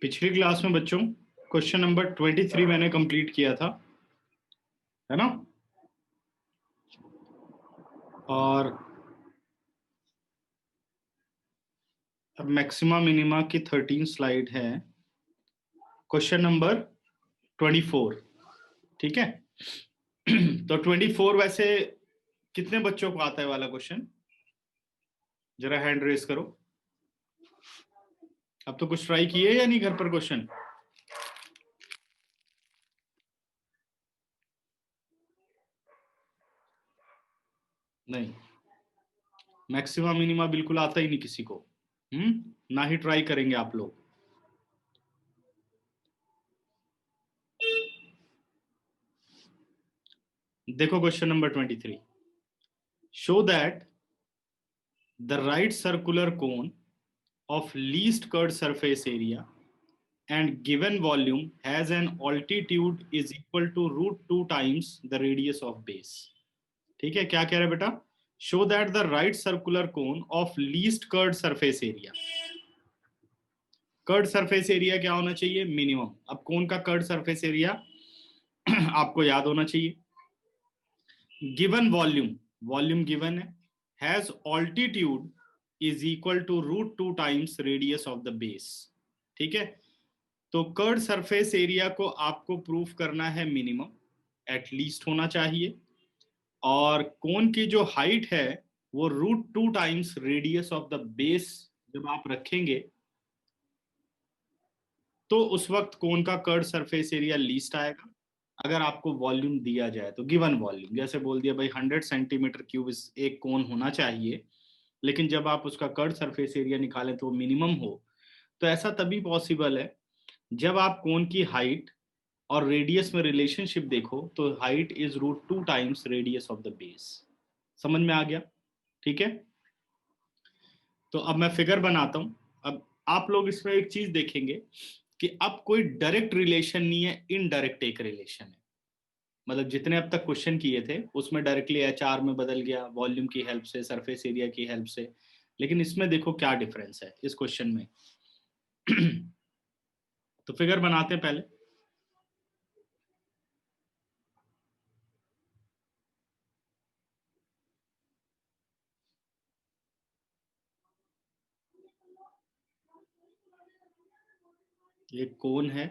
पिछली क्लास में बच्चों क्वेश्चन नंबर 23 मैंने कंप्लीट किया था, है ना। और अब मैक्सिमा मिनिमा की 13 स्लाइड है, क्वेश्चन नंबर 24। ठीक है। तो 24 वैसे कितने बच्चों को आता है वाला क्वेश्चन, जरा हैंड रेस करो। अब तो कुछ ट्राई किए या नहीं घर पर क्वेश्चन? नहीं, मैक्सिमा मिनिमा बिल्कुल आता ही नहीं किसी को। ना ही ट्राई करेंगे आप लोग। देखो question number 23। Show that the right circular cone of least curved surface area and given volume has an altitude is equal to root 2 times the radius of base। ठीक है, क्या कह रहा है बेटा? show that the right circular cone of least curved surface area, curd surface area क्या होना चाहिए? मिनिमम। अब कौन का कर्ड सरफेस एरिया आपको याद होना चाहिए। गिवन वॉल्यूम, वॉल्यूम गिवन है, has altitude is equal to root 2 times radius of the base. ठीक है, तो कर्ड सरफेस एरिया को आपको प्रूफ करना है मिनिमम, एटलीस्ट होना चाहिए, और कोन की जो हाइट है वो root 2 times radius of the base जब आप रखेंगे तो उस वक्त कोन का कर्ड सरफेस एरिया लीस्ट आएगा। अगर आपको वॉल्यूम दिया जाए तो गिवन वॉल्यूम, जैसे बोल दिया भाई 100 सेंटीमीटर क्यूब एक कोन होना चाहिए, लेकिन जब आप उसका कर्ड सरफेस एरिया निकालें तो मिनिमम हो, तो ऐसा तभी पॉसिबल है जब आप कोन की हाइट और रेडियस में रिलेशनशिप देखो तो height is root 2 times radius of the base. समझ में आ गया? ठीक है, तो अब मैं फिगर बनाता हूं। अब आप लोग इसमें एक चीज देखेंगे कि अब कोई डायरेक्ट रिलेशन नहीं है, इनडायरेक्ट एक रिलेशन है। मतलब जितने अब तक क्वेश्चन किए थे उसमें डायरेक्टली एचआर में बदल गया, वॉल्यूम की हेल्प से, सरफेस एरिया की हेल्प से, लेकिन इसमें देखो क्या डिफरेंस है इस क्वेश्चन में। तो फिगर बनाते हैं पहले। ये कोन है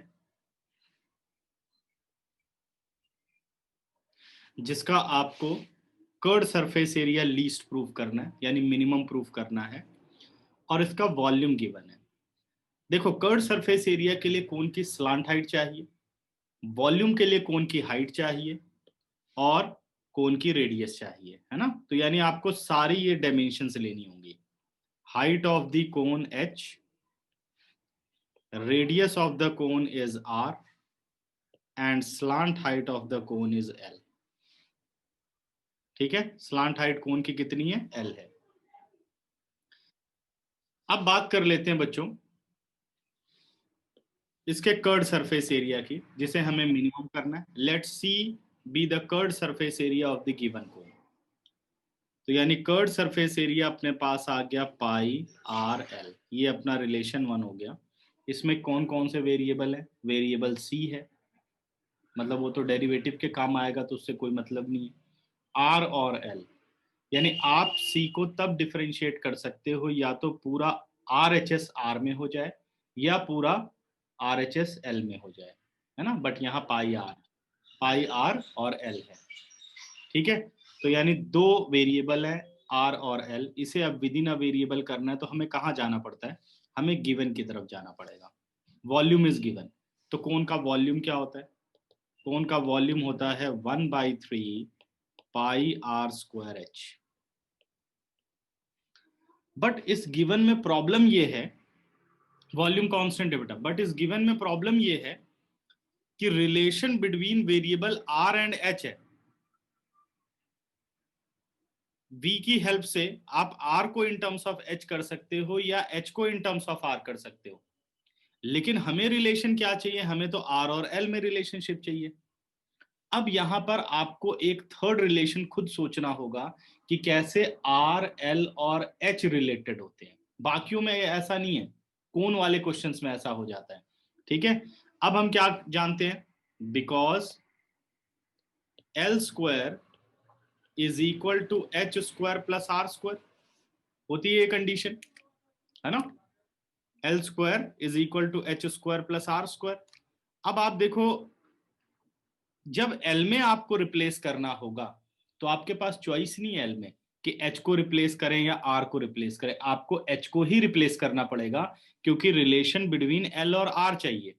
जिसका आपको curd surface area least proof करना है, यानी मिनिमम प्रूफ करना है, और इसका वॉल्यूम गिवन है। देखो, कर्ड सरफेस एरिया के लिए कोन की स्लांट हाइट चाहिए, वॉल्यूम के लिए कोन की हाइट चाहिए, और कोन की रेडियस चाहिए, है ना। तो यानी आपको सारी ये डायमेंशंस लेनी होंगी। Height of the cone h, radius of the cone is r, and slant height of the cone is l। ठीक है, स्लांट हाइट कोन की कितनी है? l है। अब बात कर लेते हैं बच्चों इसके कर्ड सरफेस एरिया की, जिसे हमें मिनिमम करना है। Let's see be the curved surface area of the given cone. तो यानी कर्ड सरफेस एरिया अपने पास आ गया पाई आर एल, ये अपना रिलेशन 1 हो गया। इसमें कौन कौन से वेरिएबल है? वेरिएबल सी है, मतलब वो तो डेरिवेटिव के काम आएगा तो उससे कोई मतलब नहीं है। आर और एल, यानी आप सी को तब डिफरेंशिएट कर सकते हो या तो पूरा आर एच एस आर में हो जाए या पूरा आर एच एस एल में हो जाए, है ना। बट यहाँ पाई आर और एल है। ठीक है, तो यानी दो वेरिएबल है आर और एल। इसे अब विद इन अ वेरिएबल करना है तो हमें कहाँ जाना पड़ता है? हमें गिवन की तरफ जाना पड़ेगा। वॉल्यूम इज गिवन, तो कौन का वॉल्यूम क्या होता है? कौन का वॉल्यूम होता है 1/3 pi are square H. But इस गिवन में प्रॉब्लम ये है, वॉल्यूम कांस्टेंट है बेटा, बट इस गिवन में प्रॉब्लम ये है कि relation between variable R and H है। v की हेल्प से आप r को इन टर्म्स ऑफ h कर सकते हो या h को इन टर्म्स ऑफ r कर सकते हो, लेकिन हमें रिलेशन क्या चाहिए? हमें तो r और l में रिलेशनशिप चाहिए। अब यहां पर आपको एक थर्ड रिलेशन खुद सोचना होगा कि कैसे r, l और h रिलेटेड होते हैं। बाकियों में ऐसा नहीं है, कौन वाले क्वेश्चंस में ऐसा हो जाता है। ठीक है, अब हम क्या जानते हैं, because L square is equal to H square plus are square, होती है ये कंडीशन, है ना, L square is equal to H square plus are square. अब आप देखो, जब एल में आपको रिप्लेस करना होगा तो आपके पास चॉइस नहीं है एल में कि एच को रिप्लेस करें या आर को रिप्लेस करें, आपको एच को ही रिप्लेस करना पड़ेगा, क्योंकि रिलेशन बिटवीन एल और आर चाहिए,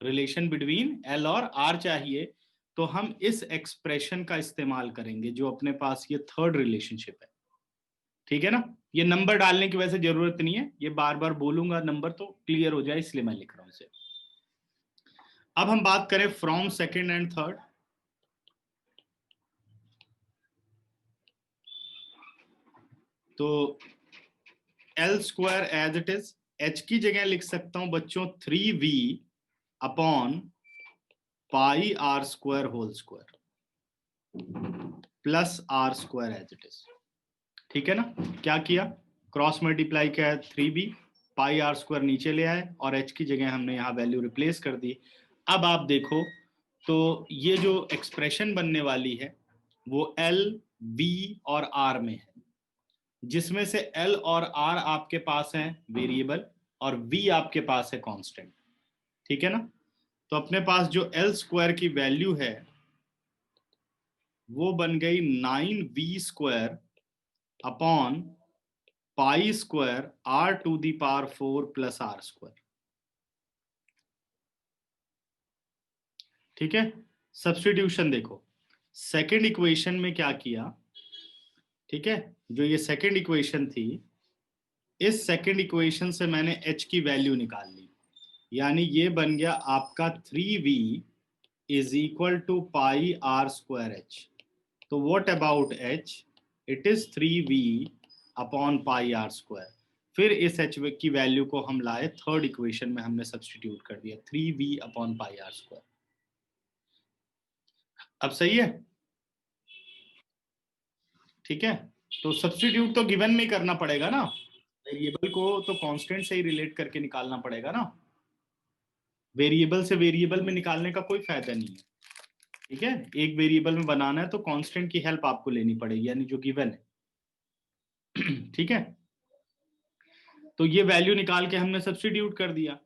रिलेशन बिटवीन एल और आर चाहिए। तो हम इस एक्सप्रेशन का इस्तेमाल करेंगे जो अपने पास ये थर्ड रिलेशनशिप है, ठीक है ना। ये नंबर डालने की वैसे जरूरत नहीं है, ये बार बार बोलूंगा नंबर तो क्लियर हो जाए, इसलिए मैं लिख रहा हूं इसे। अब हम बात करें फ्रॉम सेकंड एंड थर्ड, तो L square as it is, H की जगह लिख सकता हूं बच्चों 3v upon pi are square whole square plus are square as it is, ठीक है ना। क्या किया, क्रॉस मल्टीप्लाई किया है, 3b पाई आर स्क्वायर नीचे ले आए और h की जगह हमने यहां वैल्यू रिप्लेस कर दी। अब आप देखो तो ये जो एक्सप्रेशन बनने वाली है वो l v और r में है, जिसमें से l और r आपके पास है वेरिएबल और v आपके पास है कांस्टेंट, ठीक है ना। तो अपने पास जो l स्क्वायर की वैल्यू है वो बन गई 9v square upon pi square r to the power 4 plus are square, ठीक है। सब्स्टिट्यूशन देखो, सेकंड इक्वेशन में क्या किया, ठीक है, जो ये सेकंड इक्वेशन थी, इस सेकंड इक्वेशन से मैंने h की वैल्यू निकाल ली, यानी ये बन गया आपका 3v is equal to pi are square h. तो what about h, it is 3v upon pi are square. फिर इस h की वैल्यू को हम लाए थर्ड इक्वेशन में, हमने सब्स्टिट्यूट कर दिया 3v upon pi are square. अब सही है, ठीक है। तो सब्स्टिट्यूट तो गिवन में करना पड़ेगा ना, वेरिएबल को तो कांस्टेंट से ही रिलेट करके निकालना पड़ेगा ना, वेरिएबल से वेरिएबल में निकालने का कोई फायदा नहीं है, ठीक है। एक वेरिएबल में बनाना है तो कांस्टेंट की हेल्प आपको लेनी पड़ेगी, यानी जो गिवन है ठीक है। तो ये वैल्यू निकाल के हमने सब्स्टिट्यूट कर दिया।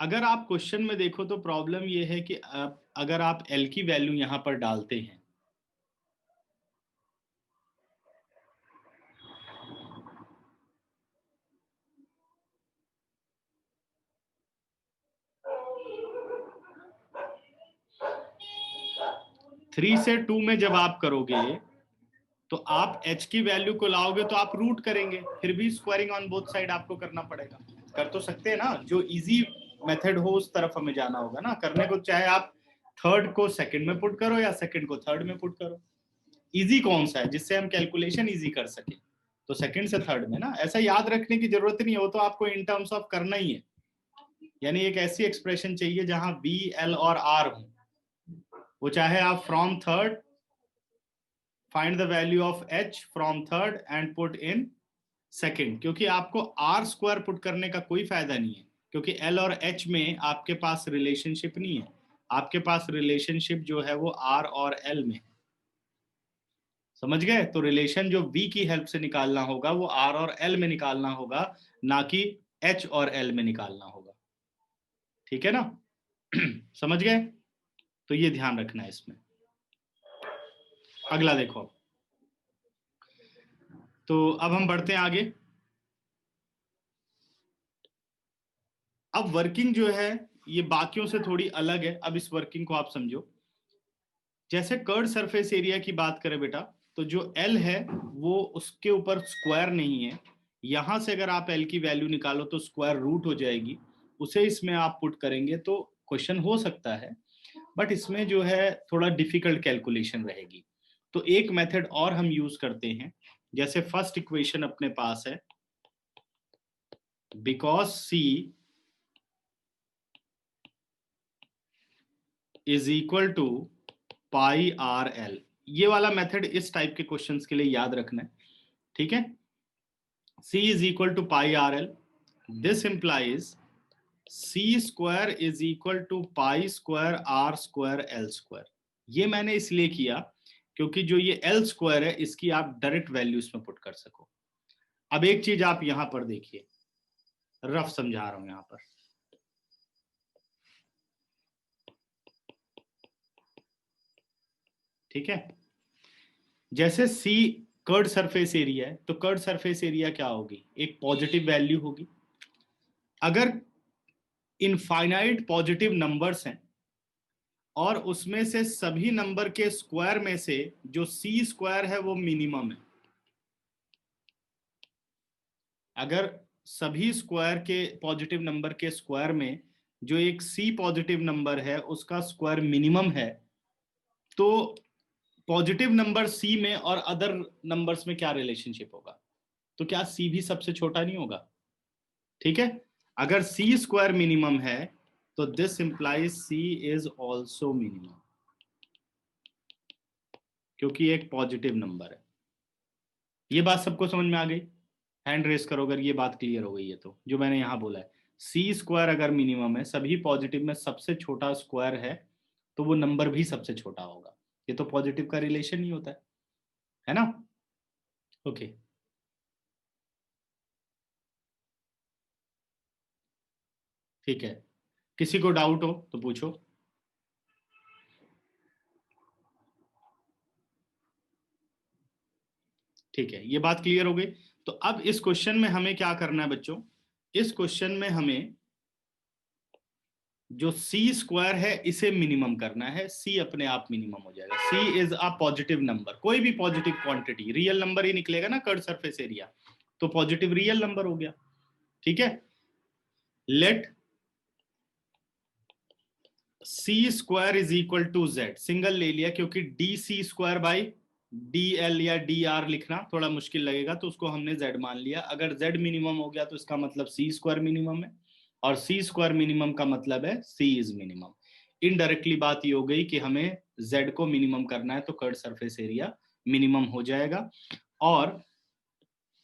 अगर आप क्वेश्चन में देखो तो प्रॉब्लम ये है कि अगर आप एल की वैल्यू यहां पर डालते हैं, थ्री से टू में जब आप करोगे तो आप h की वैल्यू को लाओगे तो आप रूट करेंगे, फिर भी स्क्वायरिंग ऑन बोथ साइड आपको करना पड़ेगा। कर तो सकते हैं ना, जो इजी मेथड हो उस तरफ हमें जाना होगा ना करने को, चाहे आप थर्ड को सेकंड में पुट करो या सेकंड को थर्ड में पुट करो, इजी कौन सा है जिससे हम कैलकुलेशन इजी कर सके, तो सेकंड से थर्ड में ना, ऐसा याद रखने की जरूरत नहीं है, वो तो आपको इन टर्म्स ऑफ करना ही है। यानी एक ऐसी एक्सप्रेशन चाहिए जहां v l और r हो, वो चाहे आप from third find the value of h from third and put in second, क्योंकि आपको आर स्क्वायर पुट करने का कोई फायदा नहीं है, क्योंकि एल और एच में आपके पास रिलेशनशिप नहीं है, आपके पास रिलेशनशिप जो है वो आर और एल में, समझ गए। तो रिलेशन जो वी की हेल्प से निकालना होगा वो आर और एल में निकालना होगा, ना कि एच और एल में निकालना होगा, ठीक है ना समझ गए, तो ये ध्यान रखना है इसमें। अगला देखो, तो अब हम बढ़ते हैं आगे। अब वर्किंग जो है ये बाकियों से थोड़ी अलग है, अब इस वर्किंग को आप समझो। जैसे कर्ड सरफेस एरिया की बात करें बेटा, तो जो एल है वो उसके ऊपर स्क्वायर नहीं है, यहां से अगर आप एल की वैल्यू निकालो तो स्क्वायर रूट हो जाएगी, उसे इसमें आप पुट करेंगे तो क्वेश्चन हो सकता है, बट इसमें जो है थोड़ा डिफिकल्ट कैलकुलेशन रहेगी। तो एक मेथड और हम यूज करते हैं, जैसे फर्स्ट इक्वेशन अपने पास है because C is equal to pi are L, ये वाला मेथड इस टाइप के क्वेश्चंस के लिए याद रखना है, ठीक है। C is equal to pi RL. This implies C square is equal to pi square are square L square. ये मैंने इसलिए किया क्योंकि जो ये एल स्क्वायर है इसकी आप डायरेक्ट वैल्यू इसमें पुट कर सको। अब एक चीज आप यहां पर देखिए, रफ समझा रहा हूं यहां पर। ठीक है, जैसे सी कर्ड सरफेस एरिया है, तो कर्ड सरफेस एरिया क्या होगी, एक पॉजिटिव वैल्यू होगी। अगर इनफाइनाइट पॉजिटिव नंबर्स हैं और उसमें से सभी नंबर के स्क्वायर में से जो सी स्क्वायर है वो मिनिमम है, अगर सभी स्क्वायर के पॉजिटिव नंबर के स्क्वायर में जो एक सी पॉजिटिव नंबर है उसका स्क्वायर मिनिमम है, तो पॉजिटिव नंबर सी में और अदर नंबर्स में क्या रिलेशनशिप होगा, तो क्या सी भी सबसे छोटा नहीं होगा। ठीक है, अगर सी स्क्वायर मिनिमम है तो this implies C is also minimum, क्योंकि एक पॉजिटिव नंबर है। ये बात सबको समझ में आ गई? हैंड रेस करो अगर ये बात क्लियर हो गई है। तो जो मैंने यहां बोला है, सी स्क्वायर अगर मिनिमम है, सभी पॉजिटिव में सबसे छोटा स्क्वायर है, तो वो नंबर भी सबसे छोटा होगा। ये तो पॉजिटिव का रिलेशन ही होता है ना? ओके, ठीक है, किसी को डाउट हो तो पूछो। ठीक है, ये बात क्लियर हो गई। तो अब इस क्वेश्चन में हमें क्या करना है बच्चों, इस क्वेश्चन में हमें जो सी स्क्वायर है इसे मिनिमम करना है। सी अपने आप मिनिमम हो जाएगा। C is a positive number, कोई भी पॉजिटिव क्वांटिटी, रियल नंबर ही निकलेगा ना कर्ड सरफेस एरिया, तो पॉजिटिव रियल नंबर हो गया। ठीक है, let C square is equal to Z, single ले लिया क्योंकि D C square by D L या डी आर लिखना थोड़ा मुश्किल लगेगा, तो उसको हमने जेड मान लिया। अगर जेड मिनिमम हो गया तो इसका मतलब सी स्क्वायर मिनिमम है, और सी स्क्वायर मिनिमम का मतलब है सी इज मिनिमम। इनडायरेक्टली बात ये हो गई कि हमें जेड को मिनिमम करना है, तो कर्ड सरफेस एरिया मिनिमम हो जाएगा। और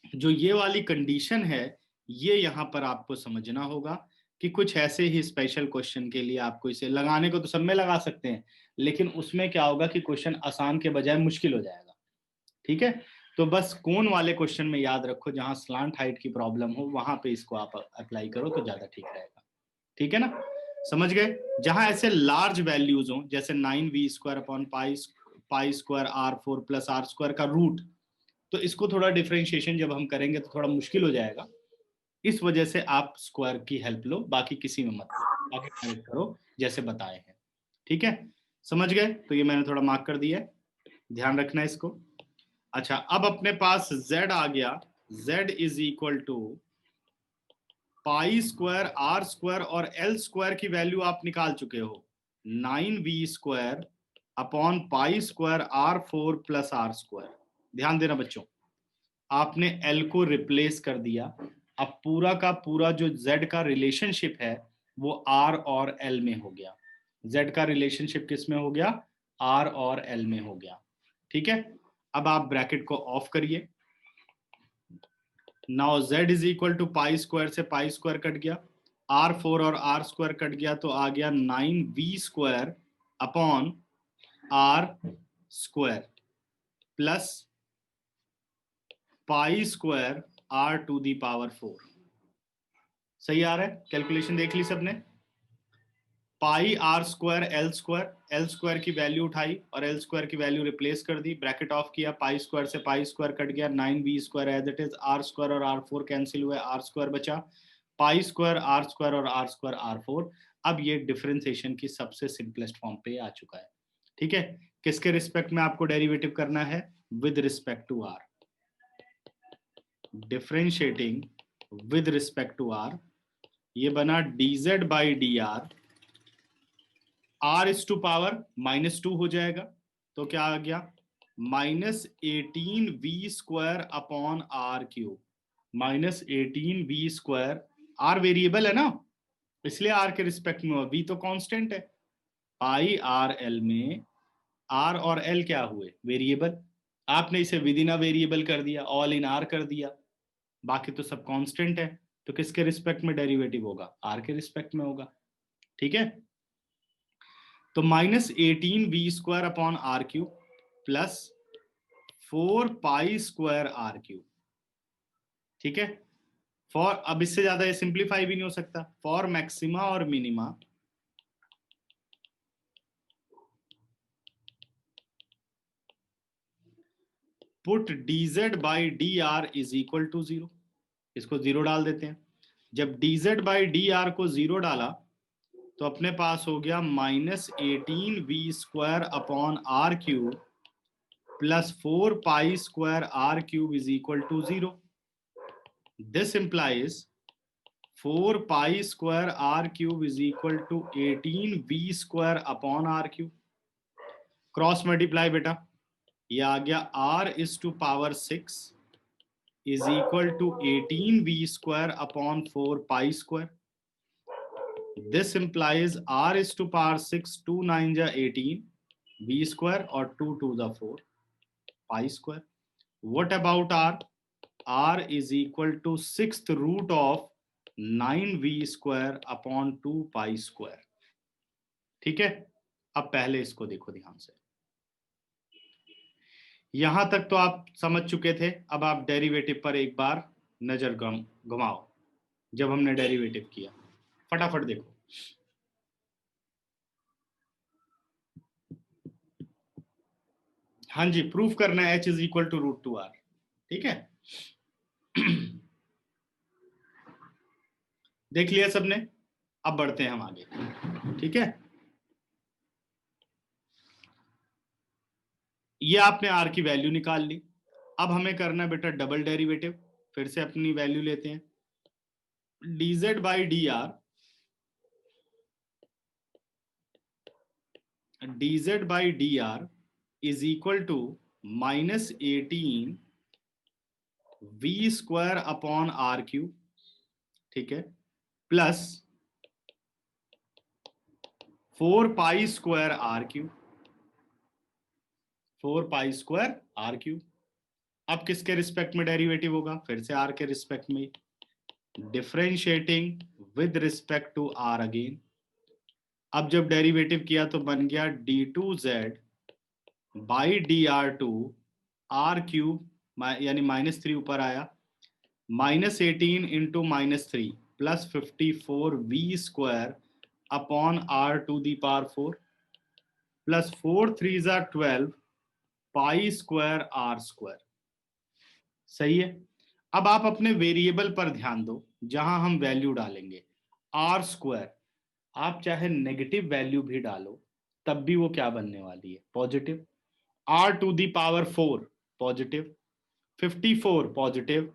जो ये वाली कंडीशन है, ये यहां पर आपको समझना होगा कि कुछ ऐसे ही स्पेशल क्वेश्चन के लिए आपको इसे लगाने को तो सब में लगा सकते हैं, लेकिन उसमें क्या होगा कि क्वेश्चन आसान के बजाय मुश्किल हो जाएगा। ठीक है, तो बस कोन वाले क्वेश्चन में याद रखो, जहां स्लांट हाइट की प्रॉब्लम हो वहां पे इसको आप अप्लाई करो तो ज्यादा ठीक रहेगा। ठीक है ना, समझ गए? जहां ऐसे लार्ज वैल्यूज हो, जैसे 9v² upon pi square r4 plus are square का रूट, तो इसको थोड़ा डिफरेंशिएशन जब हम करेंगे तो थोड़ा मुश्किल हो जाएगा। इस वजह से आप स्क्वायर की हेल्प लो, बाकी किसी में मत लो, बाकी डायरेक्ट करो जैसे बताए हैं। ठीक है, समझ गए? तो ये मैंने थोड़ा मार्क कर दिया है, ध्यान रखना है इसको। अच्छा, अब अपने पास z आ गया। z is equal to pi square are square और एल स्क्वायर की वैल्यू आप निकाल चुके हो, 9v² upon pi square r4 plus are square. ध्यान देना बच्चों, आपने एल को रिप्लेस कर दिया। अब पूरा का पूरा जो जेड का रिलेशनशिप है वो आर और एल में हो गया। जेड का रिलेशनशिप किस में हो गया? आर और एल में हो गया। ठीक है, अब आप ब्रैकेट को ऑफ करिए। Now Z is equal to pi square से पाई स्क्वायर कट गया, r4 और आर स्क्वायर कट गया, तो आ गया 9v² upon r square plus pi square r to the power 4। सही आ रहा है? कैलकुलेशन देख ली सबने? Pi are square L square, L square की वैल्यू उठाई और एल स्क्वायर की वैल्यू रिप्लेस कर दी, ब्रैकेट ऑफ किया, पाई स्क्वायर से पाई स्क्वायर कट गया, 9v² as it is, R square और r4 कैंसिल हुए, आर स्क्वायर बचा, पाई स्क्वायर आर स्क्वायर और आर स्क्वायर r4। अब ये डिफरेंशिएशन की सबसे सिंपलेस्ट फॉर्म पे आ चुका है। ठीक है, किसके रिस्पेक्ट में आपको डेरिवेटिव करना है? With respect to R, differentiating with respect to R. ये बना dz by D R, R is to power -2 हो जाएगा, तो क्या आ गया? -18v² upon r³, -18v²। Are variable है ना, इसलिए आर के रिस्पेक्ट में हुआ, वी तो कांस्टेंट है। पाई आर एल में आर और एल क्या हुए? वेरिएबल। आपने इसे विद इन अ वेरिएबल कर दिया, ऑल इन आर कर दिया, बाकी तो सब कांस्टेंट है। तो किसके रिस्पेक्ट में डेरिवेटिव होगा? आर के रिस्पेक्ट में होगा। ठीक है, तो -18v² upon r cube plus 4π² r cube. ठीक है, फॉर, अब इससे ज्यादा ये सिंप्लीफाई भी नहीं हो सकता। फॉर मैक्सिमा और minima put dz by D R is equal to 0। इसको 0 डाल देते हैं। जब dz बाई डी आर को 0 डाला तो अपने पास हो गया -18v² upon r cube plus 4π² r cube is equal to 0। This implies 4π² r cube is equal to 18v² upon r cube. Cross multiply बेटा, ये आ गया r is to power 6 is equal to 18v² upon 4π²। This implies r is to power 6, 2 9 जा 18, v² और 2 2 जा 4, π²। What about r? r is equal to 6th root of 9v² upon 2π²। ठीक है, अब पहले इसको देखो ध्यान से। यहां तक तो आप समझ चुके थे। अब आप डेरिवेटिव पर एक बार नजर घुमाओ। जब हमने डेरिवेटिव किया, फटाफट देखो। हाँ जी, प्रूफ करना है h is equal to √2r। ठीक है, देख लिया सबने। अब बढ़ते हैं हम आगे। ठीक है, ये आपने r की वैल्यू निकाल ली। अब हमें करना है बेटा डबल डेरिवेटिव। फिर से अपनी वैल्यू लेते हैं, dz by D r, dz by D R is equal to -18 v² upon r cube. ठीक है, plus 4π² r cube, 4π² r cube. अब किसके रिस्पेक्ट में डेरिवेटिव होगा? फिर से आर के रिस्पेक्ट में, differentiating with respect to R again. अब जब डेरिवेटिव किया तो बन गया d2z by D R to R cube, यानी -3 ऊपर आया, -18 into -3 plus 54v² upon r to the power 4 plus 4 3 जा 12 π² r²। सही है। अब आप अपने वेरिएबल पर ध्यान दो, जहां हम वैल्यू डालेंगे r²। आप चाहे नेगेटिव वैल्यू भी डालो तब भी वो क्या बनने वाली है? Positive. r to the power 4 positive, 54 positive,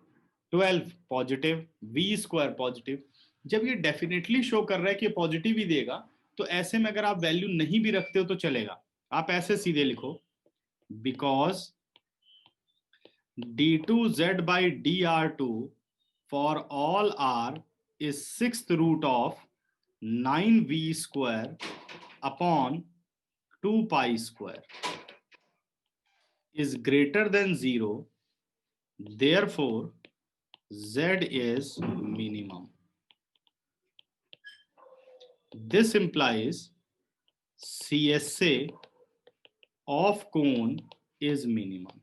12 positive, v² positive. जब ये डेफिनेटली शो कर रहा है कि पॉजिटिव ही देगा, तो ऐसे में अगर आप वैल्यू नहीं भी रखते हो तो चलेगा। आप ऐसे सीधे लिखो, because d2z by dr2 for all r is 6th root of 9v² upon 2π² is greater than 0, therefore z is minimum. This implies CSA of cone is minimum.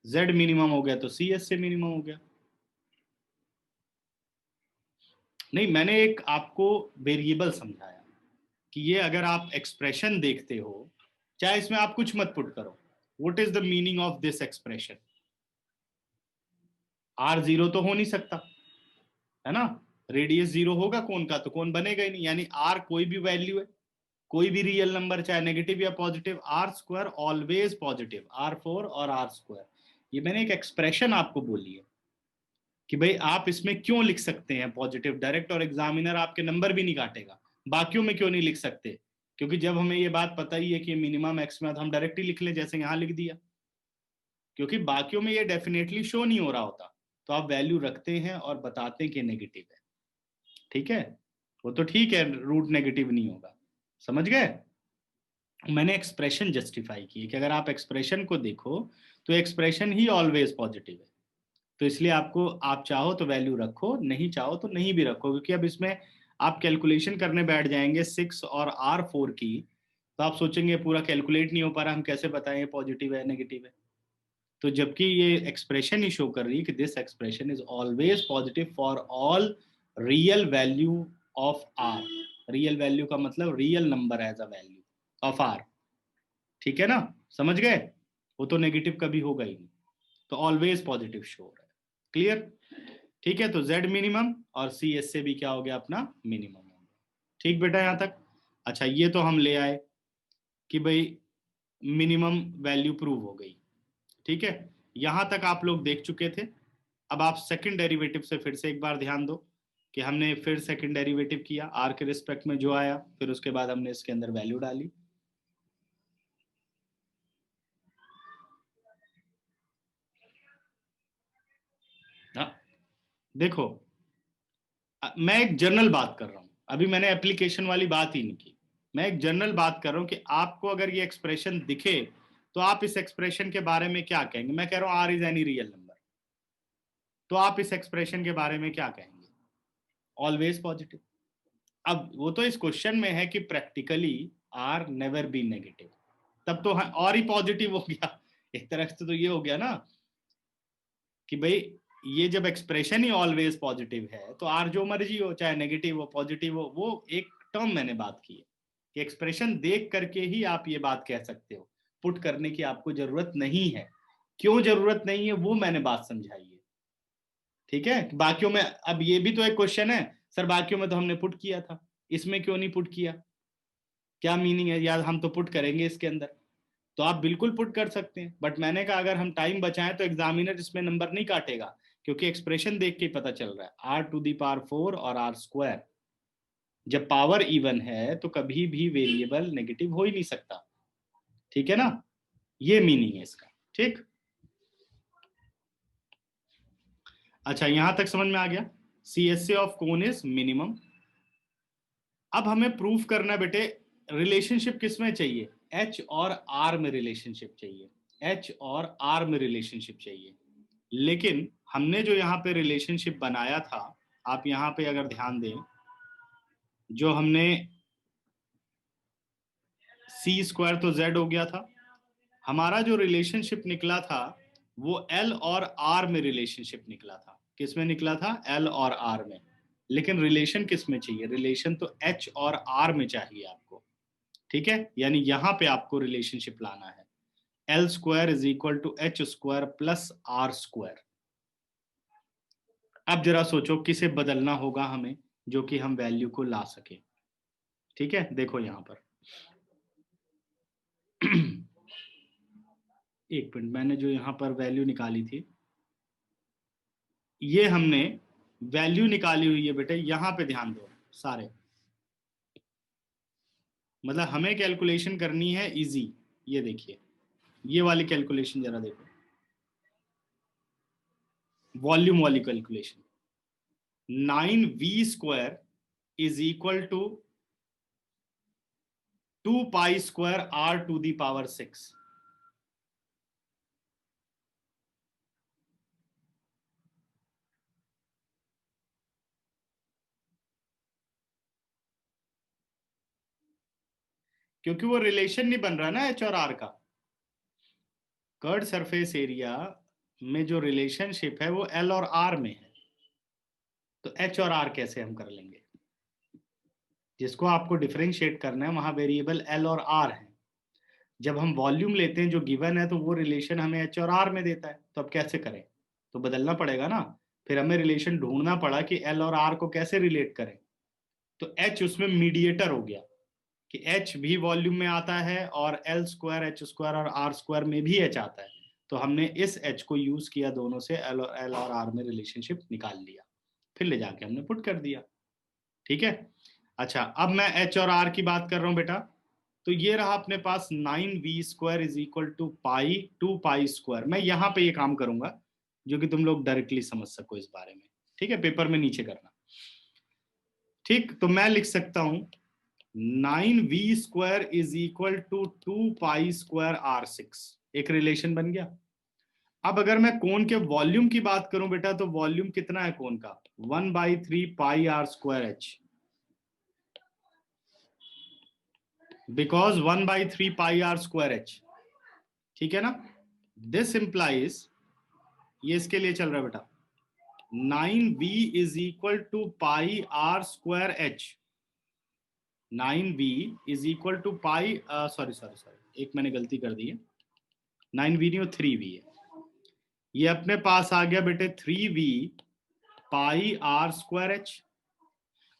Z minimum हो गया तो CSA मिनिमम हो गया। नहीं, मैंने एक आपको variable समझाया कि ये अगर आप एक्सप्रेशन देखते हो, चाहे इसमें आप कुछ मत पुट करो, what is the meaning of this expression? r 0 तो हो नहीं सकता, है ना? रेडियस 0 होगा कोन का तो कोन बनेगा ही नहीं। यानी r कोई भी वैल्यू है, कोई भी रियल नंबर, चाहे नेगेटिव या positive, r² always positive, r4 और r²। ये मैंने एक एक्सप्रेशन आपको बोली है कि भाई आप इसमें क्यों लिख सकते हैं पॉजिटिव डायरेक्ट, और एग्जामिनर आपके नंबर भी नहीं काटेगा। बाकियों में क्यों नहीं लिख सकते? क्योंकि जब हमें ये बात पता ही है कि मिनिमम मैक्सिमम, तो हम डायरेक्ट ही लिख लें जैसे यहाँ लिख दिया, क्योंकि बाकियों में ये डेफिनेटली शो नहीं हो रहा होता। तो आप वैल्यू रखते हैं और बताते हैं कि नेगेटिव है। ठीक है, वो तो ठीक है, रूट नेगेटिव नहीं होगा। समझ गए? मैंने एक्सप्रेशन जस्टिफाई की कि अगर आप एक्सप्रेशन को देखो तो एक्सप्रेशन ही ऑलवेज पॉजिटिव है। तो इसलिए आपको, आप चाहो तो वैल्यू रखो, नहीं चाहो तो नहीं भी रखो, क्योंकि अब इसमें आप कैलकुलेशन करने बैठ जाएंगे 6 और R4 की, तो आप सोचेंगे पूरा कैलकुलेट नहीं हो पा रहा, हम कैसे बताएं पॉजिटिव है नेगेटिव है। तो जबकि ये एक्सप्रेशन ही शो कर रही है कि this expression is always positive for all real value of R. Real value का मतलब real number as a value of R. ठीक है ना, समझ गए? वो तो नेगेटिव कभी होगा ही नहीं, तो ऑलवेज पॉजिटिव शो हो रहा है। क्लियर? ठीक है, तो Z मिनिमम और सी एस से भी क्या हो गया अपना मिनिमम हो गया। ठीक बेटा यहां तक? अच्छा, ये तो हम ले आए कि भाई मिनिमम वैल्यू प्रूव हो गई। ठीक है, यहां तक आप लोग देख चुके थे। अब आप सेकंड डेरिवेटिव से फिर से एक बार ध्यान दो कि हमने फिर सेकंड डेरिवेटिव किया आर के रिस्पेक्ट में जो आया, फिर उसके बाद हमने इसके अंदर वैल्यू डाली। हाँ, देखो मैं एक जनरल बात कर रहा हूं, अभी मैंने एप्लीकेशन वाली बात ही नहीं की। मैं एक जनरल बात कर रहा हूं कि आपको अगर ये एक्सप्रेशन दिखे तो आप इस एक्सप्रेशन के बारे में क्या कहेंगे। मैं कह रहा हूं R is any real number, तो आप इस एक्सप्रेशन के बारे में क्या कहेंगे? Always positive. अब वो तो इस क्वेश्चन में है कि practically R never be negative, तब तो और ही पॉजिटिव हो गया। एक तरह से तो ये हो गया ना कि भाई ये जब एक्सप्रेशन ही ऑलवेज पॉजिटिव है तो आर जो मर्जी हो, चाहे नेगेटिव हो पॉजिटिव हो, वो एक टर्म मैंने बात की है कि एक्सप्रेशन देख करके ही आप ये बात कह सकते हो, पुट करने की आपको जरूरत नहीं है। क्यों जरूरत नहीं है वो मैंने बात समझाई है। ठीक है, बाकियों में अब ये भी तो एक क्वेश्चन है, सर बाकियों में तो हमने पुट किया था, इसमें क्यों नहीं पुट किया? क्या मीनिंग है यार, हम तो पुट करेंगे इसके अंदर। तो आप बिल्कुल पुट कर सकते हैं, बट मैंने कहा अगर हम टाइम बचाएं तो एग्जामिनर इसमें नंबर नहीं काटेगा, क्योंकि एक्सप्रेशन देख के पता चल रहा है आर टू दी पावर 4 और आर स्क्वायर। जब पावर इवन है तो कभी भी वेरिएबल नेगेटिव हो ही नहीं सकता। ठीक है ना, ये मीनिंग है इसका। ठीक, अच्छा यहां तक समझ में आ गया। C S A of cone is minimum. अब हमें प्रूफ करना है बेटे, रिलेशनशिप किस में चाहिए? एच और आर में रिलेशनशिप चाहिए, एच और आर में रिलेशनशिप चाहिए। लेकिन हमने जो यहाँ पे रिलेशनशिप बनाया था, आप यहाँ पे अगर ध्यान दें, जो हमने सी स्क्वायर तो जेड हो गया था, हमारा जो रिलेशनशिप निकला था वो एल और आर में रिलेशनशिप निकला था। किस में निकला था? एल और आर में। लेकिन रिलेशन किस में चाहिए? रिलेशन तो एच और आर में चाहिए आपको। ठीक है, यानी यहां पे आपको रिलेशनशिप लाना है L square is equal to H square plus are square. अब जरा सोचो किसे बदलना होगा हमें जो कि हम वैल्यू को ला सके। ठीक है, देखो यहां पर एक मिनट, मैंने जो यहां पर वैल्यू निकाली थी, ये हमने वैल्यू निकाली हुई है बेटे, यहां पे ध्यान दो सारे। मतलब हमें कैलकुलेशन करनी है इजी। ये देखिए, ये वाली कैलकुलेशन जरा देखो, वॉल्यूम वाली calculation. 9v² is equal to 2π² r to the power 6। क्योंकि वो रिलेशन नहीं बन रहा ना एच और आर का। कर्ड सरफेस एरिया में जो रिलेशनशिप है वो एल और आर में है, तो एच और आर कैसे हम कर लेंगे? जिसको आपको डिफरेंशिएट करना है वहां वेरिएबल एल और आर है। जब हम वॉल्यूम लेते हैं जो गिवन है तो वो रिलेशन हमें एच और आर में देता है, तो अब कैसे करें? तो बदलना पड़ेगा ना। फिर हमें रिलेशन ढूंढना पड़ा कि एल और आर को कैसे रिलेट करें। तो एच उसमें मीडिएटर हो गया कि एच भी वॉल्यूम में आता है और एल स्क्वायर एच स्क्वायर और आर स्क्वायर में भी एच आता है। तो हमने इस एच को यूज किया, दोनों से एल और आर में रिलेशनशिप निकाल लिया, फिर ले जाके हमने पुट कर दिया। ठीक है, अच्छा अब मैं एच और आर की बात कर रहा हूं बेटा। तो ये रहा अपने पास 9v² इज इक्वल टू पाई 2π²। मैं यहां पे ये काम करूंगा जो कि तुम लोग डायरेक्टली समझ सको इस बारे में। ठीक है, पेपर में नीचे करना। ठीक, तो मैं लिख सकता हूं 9v² is equal to 2π² r6। एक रिलेशन बन गया। अब अगर मैं कोन के वॉल्यूम की बात करूं बेटा, तो वॉल्यूम कितना है कोन का? 1/3 pi are square h, because 1/3 pi are square h, ठीक है ना? दिस इंप्लाइज, ये इसके लिए चल रहा है बेटा, 9v is equal to pi are square H. 9v is equal to pi, sorry sorry sorry, एक मैंने गलती कर दी है, 9v नहीं, वो 3v है। ये अपने पास आ गया बेटे 3v pi are square H.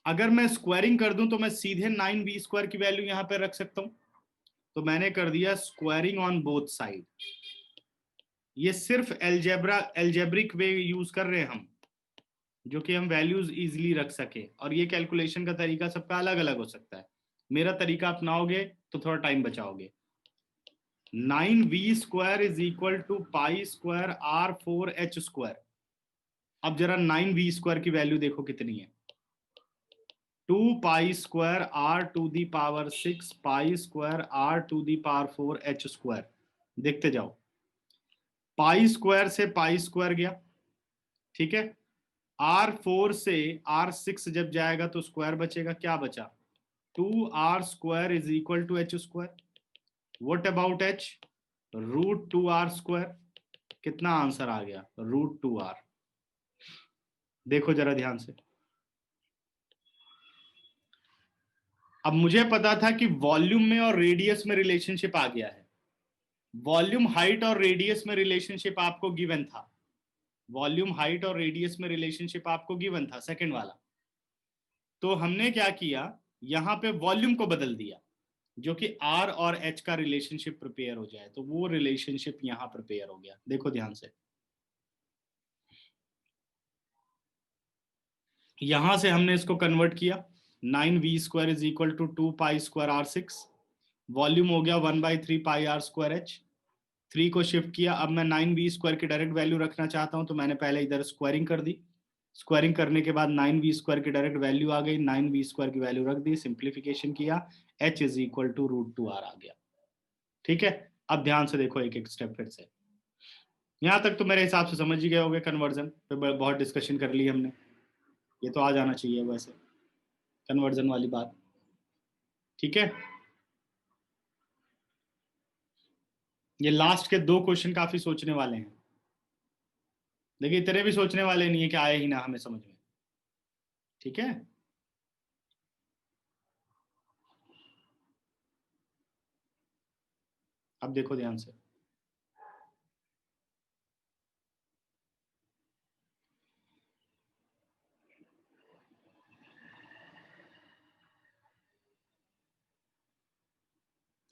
अगर मैं स्क्वायरिंग कर दूं तो मैं सीधे 9v स्क्वायर की वैल्यू यहां पर रख सकता हूं, तो मैंने कर दिया स्क्वायरिंग ऑन बोथ साइड। ये सिर्फ एल्जेब्रिक वे यूज कर रहे हैं हम, जो कि हम वैल्यूज इजीली रख सके, और ये कैलकुलेशन का तरीका सबका अलग अलग हो सकता है। मेरा तरीका अपनाओगे तो थोड़ा टाइम बचाओगे। 9v square is equal to pi square r 4h square. अब जरा 9v स्क्वायर की वैल्यू देखो कितनी है, 2 pi square R to the power 6 pi square R to the power 4h square. देखते जाओ, पाई स्क्वायर से पाई स्क्वायर गया, ठीक है। R4 से R6 जब जाएगा तो स्क्वायर बचेगा, क्या बचा? 2r square is equal to h square. What about h? √2r square. कितना आंसर आ गया? √2r। देखो जरा ध्यान से। अब मुझे पता था कि वॉल्यूम में और रेडियस में रिलेशनशिप आ गया है। वॉल्यूम हाइट और रेडियस में रिलेशनशिप आपको गिवन था, वॉल्यूम हाइट और रेडियस में रिलेशनशिप आपको गिवन था, सेकंड वाला। तो हमने क्या किया, यहां पे वॉल्यूम को बदल दिया, जो कि आर और एच का रिलेशनशिप प्रिपेयर हो जाए, तो वो रिलेशनशिप यहां प्रिपेयर हो गया। देखो ध्यान से, यहां से हमने इसको कन्वर्ट किया, 9v square is equal to 2 pi square R6, volume हो गया 1/3 पाई आर स्क्वायर एच। 3 को शिफ्ट किया, अब मैं 9v स्क्वायर की डायरेक्ट वैल्यू रखना चाहता हूं, तो मैंने पहले इधर स्क्वायरिंग कर दी। स्क्वायरिंग करने के बाद 9v स्क्वायर की डायरेक्ट वैल्यू आ गई, 9v स्क्वायर की वैल्यू रख दी, सिंप्लीफिकेशन किया, h is equal to √2r आ गया। ठीक है, अब ध्यान से देखो एक एक स्टेप फिर से। यहां तक तो मेरे हिसाब से समझ ही गए होगे, कन्वर्जन पे बहुत डिस्कशन कर ली हमने, ये तो आ जाना चाहिए वैसे, कन्वर्जन वाली बात। ठीक है, ये लास्ट के 2 क्वेश्चन काफी सोचने वाले हैं। देखिए इतने भी सोचने वाले नहीं है कि आए ही ना हमें समझ में। ठीक है, अब देखो ध्यान से।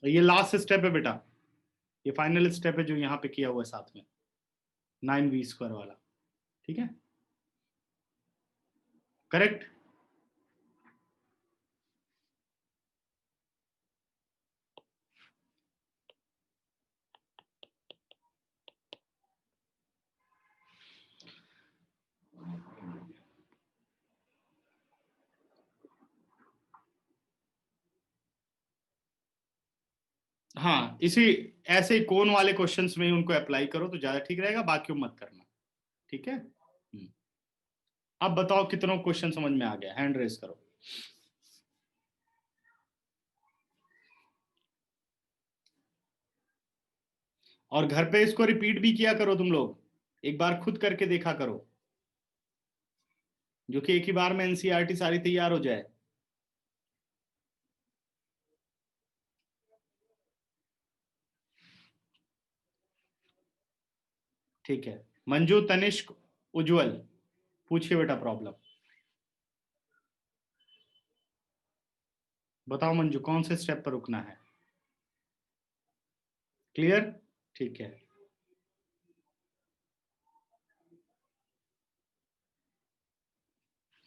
तो ये लास्ट स्टेप है बेटा, ये फाइनल स्टेप है जो यहाँ पे किया हुआ है साथ में, 9v स्क्वायर वाला। ठीक है, करेक्ट। हाँ, इसी ऐसे ही कोन वाले क्वेश्चंस में ही उनको अप्लाई करो तो ज्यादा ठीक रहेगा, बाकी मत करना। ठीक है, अब बताओ कितनों क्वेश्चन समझ में आ गया, हैंड रेस करो। और घर पे इसको रिपीट भी किया करो तुम लोग, एक बार खुद करके देखा करो, जो कि एक ही बार में एनसीईआरटी सारी तैयार हो जाए। ठीक है, मंजू, तनिष्क, उज्जवल, पूछिए बेटा प्रॉब्लम। बताओ मंजू, कौन से स्टेप पर रुकना है? क्लियर? ठीक है,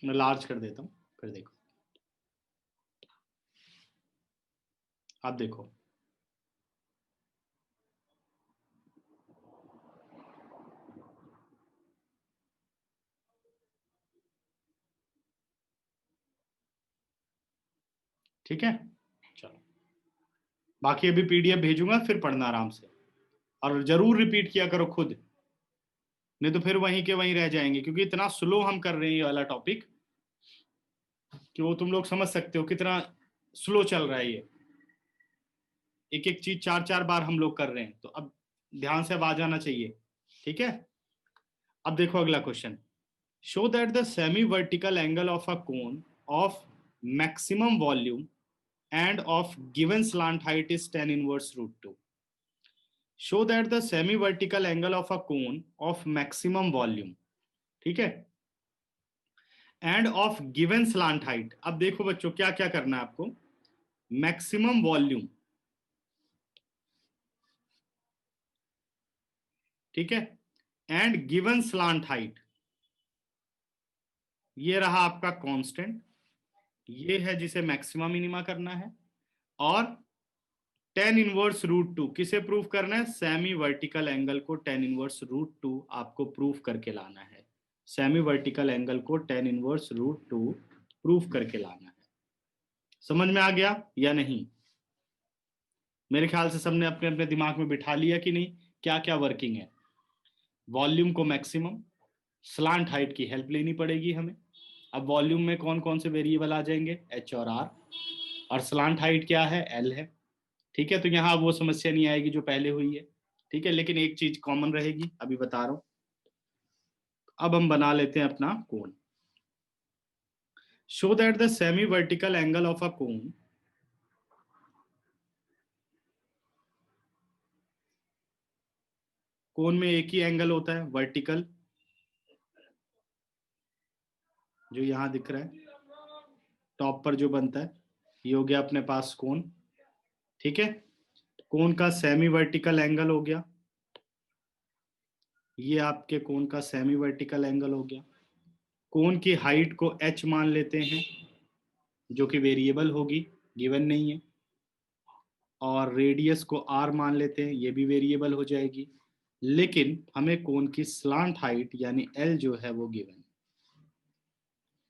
मैं लार्ज कर देता हूं, फिर देखो, आप देखो। ठीक है, चलो, बाकी अभी पीडीएफ भेजूंगा, फिर पढ़ना आराम से, और जरूर रिपीट किया करो खुद। नहीं तो फिर वहीं के वहीं रह जाएंगे, क्योंकि इतना स्लो हम कर रहे हैं ये वाला टॉपिक कि वो तुम लोग समझ सकते हो कितना स्लो चल रहा है ये। एक एक चीज 4 4 बार हम लोग कर रहे हैं, तो अब ध्यान से अब आ जाना चाहिए। ठीक है, अब देखो अगला question. Show that the semi vertical angle of a cone of maximum volume and of given slant height is tan inverse √2. Show that the semi vertical angle of a cone of maximum volume, ठीक है, and of given slant height. अब देखो बच्चों क्या क्या करना है आपको। मैक्सिमम वॉल्यूम, ठीक है, एंड गिवन स्लांट हाइट, ये रहा आपका कांस्टेंट, ये है जिसे मैक्सिमा मिनिमा करना है। और tan इनवर्स √2 किसे प्रूव करना है? सेमी वर्टिकल एंगल को tan इनवर्स √2 आपको प्रूव करके लाना है। सेमी वर्टिकल एंगल को tan इनवर्स √2 प्रूव करके लाना है। समझ में आ गया या नहीं? मेरे ख्याल से सबने अपने अपने दिमाग में बिठा लिया कि नहीं क्या क्या वर्किंग है। वॉल्यूम को मैक्सिमम, स्लांट हाइट की हेल्प लेनी पड़ेगी हमें। अब वॉल्यूम में कौन कौन से वेरिएबल आ जाएंगे? h और r, और स्लांट हाइट क्या है? l है। ठीक है, तो यहाँ वो समस्या नहीं आएगी जो पहले हुई है। ठीक है, लेकिन एक चीज कॉमन रहेगी, अभी बता रहा हूं। अब हम बना लेते हैं अपना कोण। Show that the semi vertical angle of अ कोण, कोण में एक ही एंगल होता है वर्टिकल, जो यहां दिख रहा है टॉप पर जो बनता है, ये हो गया अपने पास कोण। ठीक है, कोण का सेमी वर्टिकल एंगल हो गया, ये आपके कोण का सेमी वर्टिकल एंगल हो गया। कोण की हाइट को h मान लेते हैं, जो कि वेरिएबल होगी, गिवन नहीं है। और रेडियस को r मान लेते हैं, ये भी वेरिएबल हो जाएगी। लेकिन हमें कोण की स्लांट हाइट यानी l जो है वो गिवन।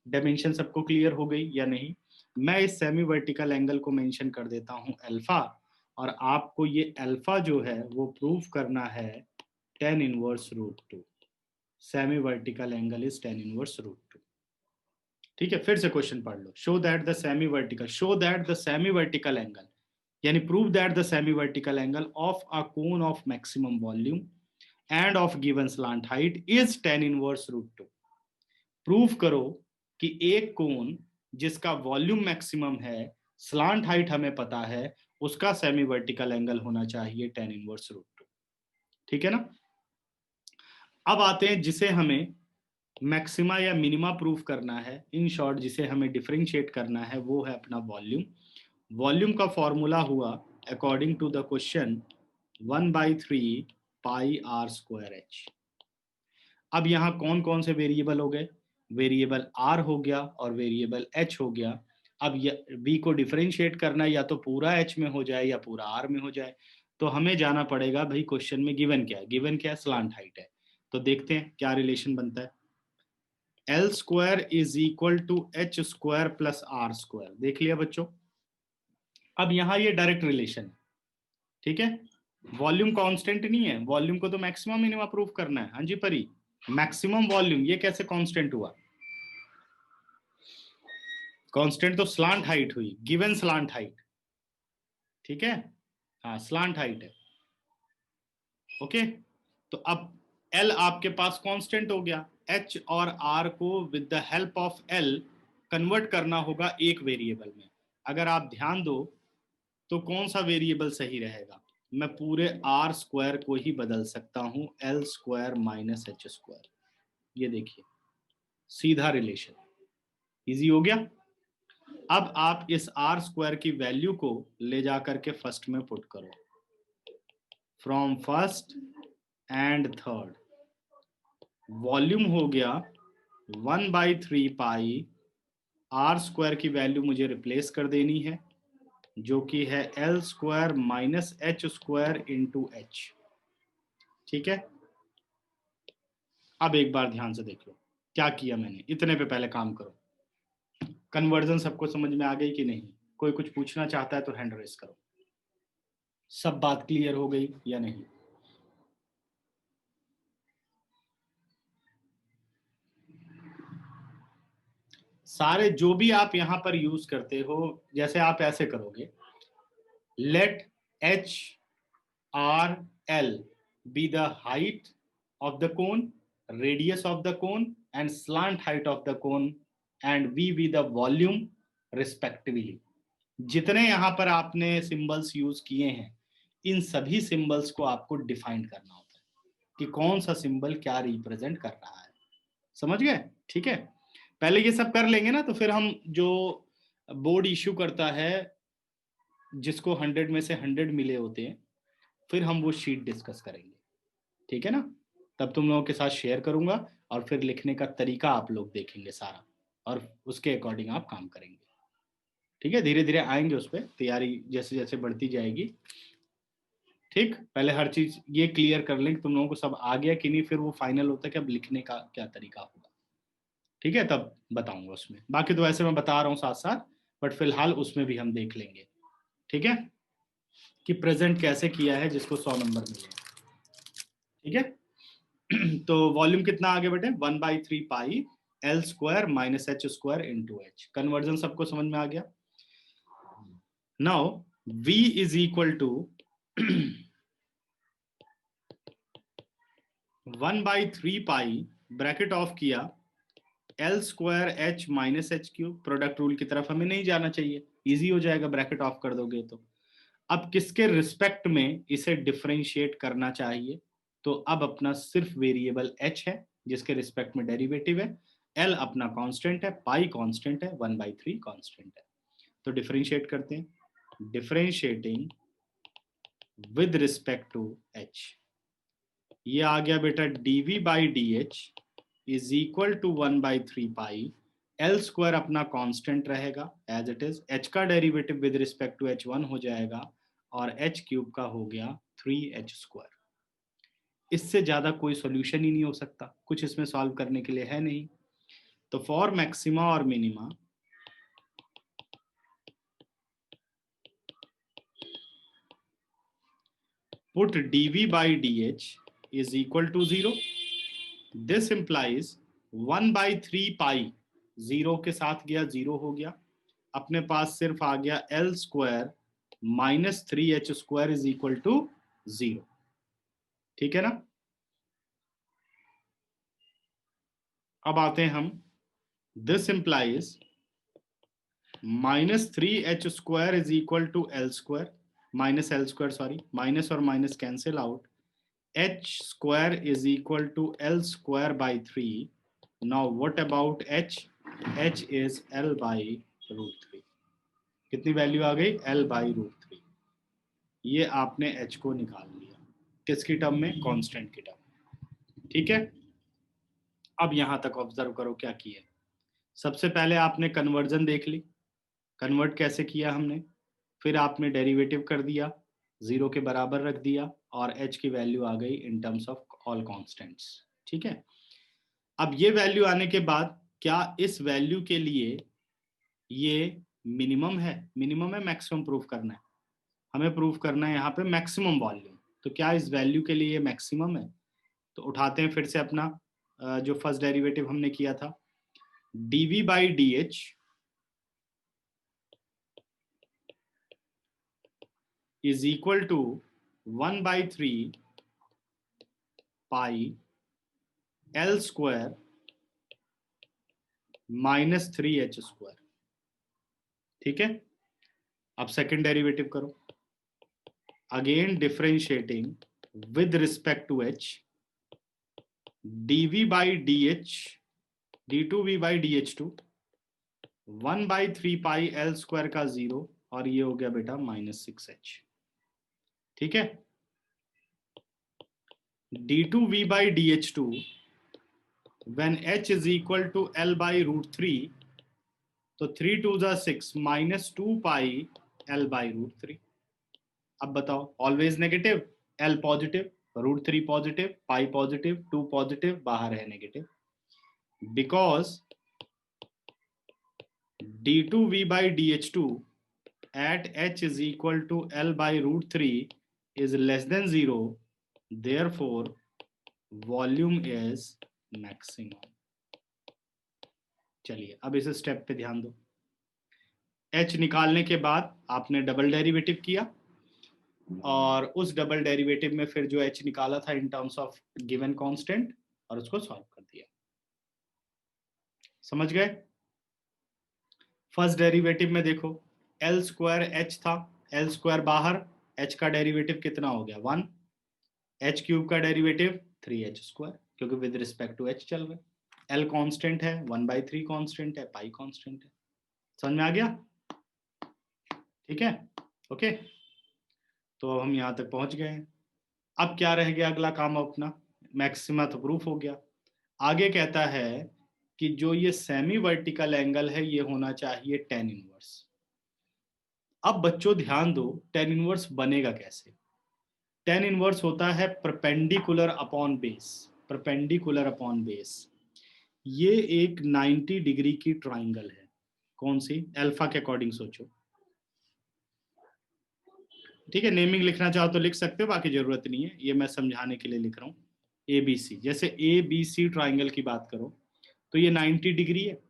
डायमेंशन सबको क्लियर हो गई या नहीं? मैं इस सेमी वर्टिकल एंगल को मेंशन कर देता हूं अल्फा, और आपको ये अल्फा जो है वो प्रूव करना है tan inverse √2। Semi vertical angle is tan inverse √2। ठीक है, फिर से क्वेश्चन पढ़ लो। Show that the semi vertical, show that the semi vertical angle यानी prove that the semi vertical angle of a cone of maximum volume and of given slant height is tan inverse √2। Prove करो कि एक cone जिसका volume maximum है, slant height हमें पता है, उसका सेमी वर्टिकल एंगल होना चाहिए tan इनवर्स √2। ठीक है ना? अब आते हैं जिसे हमें मैक्सिमा या मिनिमा प्रूफ करना है। इन शॉर्ट जिसे हमें डिफरेंशिएट करना है वो है अपना वॉल्यूम। वॉल्यूम का फॉर्मूला हुआ according to the question 1/3 pi r²h। अब यहाँ कौन कौन से वेरिएबल हो गए? वेरिएबल r हो गया और वेरिएबल h हो गया। अब v को डिफरेंशिएट करना या तो पूरा h में हो जाए या पूरा r में हो जाए, तो हमें जाना पड़ेगा भाई क्वेश्चन में गिवन क्या है। गिवन क्या है? स्लांट हाइट है। तो देखते हैं क्या रिलेशन बनता है। l² is equal to h² plus r²। देख लिया बच्चों? अब यहां ये डायरेक्ट रिलेशन है। ठीक है, वॉल्यूम कांस्टेंट नहीं है, वॉल्यूम को तो मैक्सिमम मिनिमम प्रूव करना है। हाँ जी परी, मैक्सिमम वॉल्यूम ये कैसे कांस्टेंट हुआ? कांस्टेंट तो स्लांट हाइट हुई, गिवन स्लांट हाइट। ठीक है, हाँ स्लांट हाइट है। ओके, तो अब L आपके पास कांस्टेंट हो गया, H और R को with the help of L convert करना होगा एक वेरिएबल में। अगर आप ध्यान दो तो कौन सा वेरिएबल सही रहेगा? मैं पूरे r² को ही बदल सकता हूं l² माइनस h²। ये देखिए सीधा रिलेशन, इजी हो गया। अब आप इस r² की वैल्यू को ले जाकर के फर्स्ट में पुट करो, from first and third. Volume हो गया 1/3 पाई, r² की वैल्यू मुझे रिप्लेस कर देनी है, जो कि है l² minus h² into h। ठीक है, अब एक बार ध्यान से देख लो क्या किया मैंने। इतने पे पहले काम करो। कन्वर्जन सबको समझ में आ गई कि नहीं? कोई कुछ पूछना चाहता है तो हैंड रेस करो। सब बात क्लियर हो गई या नहीं? सारे जो भी आप यहां पर यूज करते हो, जैसे आप ऐसे करोगे, let H R L be the height of the cone, radius of the cone and slant height of the cone and V be the volume respectively. जितने यहां पर आपने सिंबल्स यूज किए हैं, इन सभी सिंबल्स को आपको डिफाइन करना होता है कि कौन सा सिंबल क्या रिप्रेजेंट कर रहा है। समझ गए? ठीक है, पहले ये सब कर लेंगे ना, तो फिर हम जो बोर्ड इश्यू करता है जिसको 100 में से 100 मिले होते हैं, फिर हम वो शीट डिस्कस करेंगे। ठीक है ना? तब तुम लोगों के साथ शेयर करूंगा और फिर लिखने का तरीका आप लोग देखेंगे सारा, और उसके अकॉर्डिंग आप काम करेंगे। ठीक है, धीरे धीरे आएंगे उस पर, तैयारी जैसे जैसे बढ़ती जाएगी। ठीक, पहले हर चीज ये क्लियर कर लें कि तुम लोगों को सब आ गया कि नहीं, फिर वो फाइनल होता है कि अब लिखने का क्या तरीका होगा। ठीक है, तब बताऊंगा उसमें। बाकी तो ऐसे मैं बता रहा हूँ साथ साथ, बट फिलहाल उसमें भी हम देख लेंगे। ठीक है, कि प्रेजेंट कैसे किया है जिसको 100 नंबर मिले। ठीक है तो वॉल्यूम कितना आगे बेटे, 1/3 pi L square minus h square into h. Conversion सबको समझ में आ गया? Now v is equal to 1/3 pi bracket of किया l square h minus h cube. Product rule की तरफ हमें नहीं जाना चाहिए, इजी हो जाएगा ब्रैकेट ऑफ कर दोगे तो। अब किसके रिस्पेक्ट में इसे डिफरेंशिएट करना चाहिए, तो अब अपना सिर्फ वेरिएबल h है जिसके रिस्पेक्ट में डेरिवेटिव है, l अपना कांस्टेंट है, पाई कांस्टेंट है, 1/3 कांस्टेंट है। तो डिफरेंशिएट करते हैं, differentiating with respect to h। ये आ गया बेटा dv by D H is equal to 1/3 pi L square अपना कांस्टेंट रहेगा एज इट इज, h का derivative with respect to h1 हो जाएगा, और h क्यूब का हो गया 3h स्क्वायर। इससे ज्यादा कोई सॉल्यूशन ही नहीं हो सकता, कुछ इसमें सॉल्व करने के लिए है नहीं। तो फॉर मैक्सिमा और minima put dv by dh is equal to 0। This implies 1/3 pi, zero के साथ गया, जीरो हो गया, अपने पास सिर्फ आ गया l square minus 3h square is equal to 0। ठीक है ना? अब आते हैं हम, this implies minus 3h square is equal to l square, minus l square sorry, minus और minus cancel out, h square is equal to l square by 3। Now what about h? h is l by root 3। कितनी value आ गई? l by root 3। ये आपने h को निकाल लिया, किसकी टर्म में? कांस्टेंट की टर्म। ठीक है, अब यहां तक ऑब्जर्व करो क्या किया। सबसे पहले आपने कन्वर्जन देख ली, कन्वर्ट कैसे किया हमने, फिर आपने डेरिवेटिव कर दिया, जीरो के बराबर रख दिया, और h की वैल्यू आ गई इन टर्म्स ऑफ ऑल कांस्टेंट्स। ठीक है, अब ये वैल्यू आने के बाद क्या इस वैल्यू के लिए ये मिनिमम है? मिनिमम है, मैक्सिमम प्रूफ करना है? हमें प्रूफ करना है यहाँ पे मैक्सिमम वॉल्यूम। तो क्या इस वैल्यू के लिए ये मैक्सिमम है? तो उठाते हैं फिर से अपना जो फर्स्ट डेरिवेटिव हमने किया था, dv by D H is equal to 1/3 pi L square minus 3h square. ठीक है, अब सेकेंड डेरिवेटिव करो, again differentiating with respect to h, dv by D H d2v by D H to 1/3 pi L square का 0, और ये हो गया बेटा -6h। ठीक है, d2v by D H to when h is equal to l by root 3, तो 3 2 जा 6 -2 पाई l by root 3। अब बताओ, always negative, l positive, root 3 positive, pi positive, 2 positive, बाहर है negative, because d2v by dh2 at h is equal to l by root 3 is less than 0, therefore volume is maximum। चलिए अब इस step पे ध्यान दो। h निकालने के बाद आपने डबल डेरिवेटिव किया और उस डबल डेरिवेटिव में फिर जो h निकाला था इन टर्म्स ऑफ गिवन कांस्टेंट और उसको सॉल्व कर दिया। समझ गए? फर्स्ट डेरिवेटिव में देखो एल स्क्वायर एच था, एल स्क्वायर बाहर, एच का डेरिवेटिव कितना हो गया 1, एच क्यूब का डेरिवेटिव 3h² क्योंकि विद रिस्पेक्ट टू एच चल रहा है। एल कांस्टेंट है, 1/3 कांस्टेंट है, पाई कांस्टेंट है। समझ में आ गया? ठीक है, ओके। तो अब हम यहां तक पहुंच गए हैं। अब क्या रह गया अगला काम अपना? मैक्सिमा तो प्रूफ हो गया। आगे कहता है कि जो ये सेमी वर्टिकल एंगल है ये होना चाहिए tan इनवर्स। अब बच्चों ध्यान दो, tan इनवर्स बनेगा कैसे? tan इनवर्स होता है perpendicular upon base. Perpendicular upon base, ये एक 90 डिग्री की ट्राइंगल है। कौन सी? अल्फा के अकॉर्डिंग सोचो। ठीक है, नेमिंग लिखना चाहो तो लिख सकते हो, बाकी जरूरत नहीं है, ये मैं समझाने के लिए लिख रहा हूँ। ए बी सी, जैसे ए बी सी ट्राइंगल की बात करो तो ये 90 डिग्री है।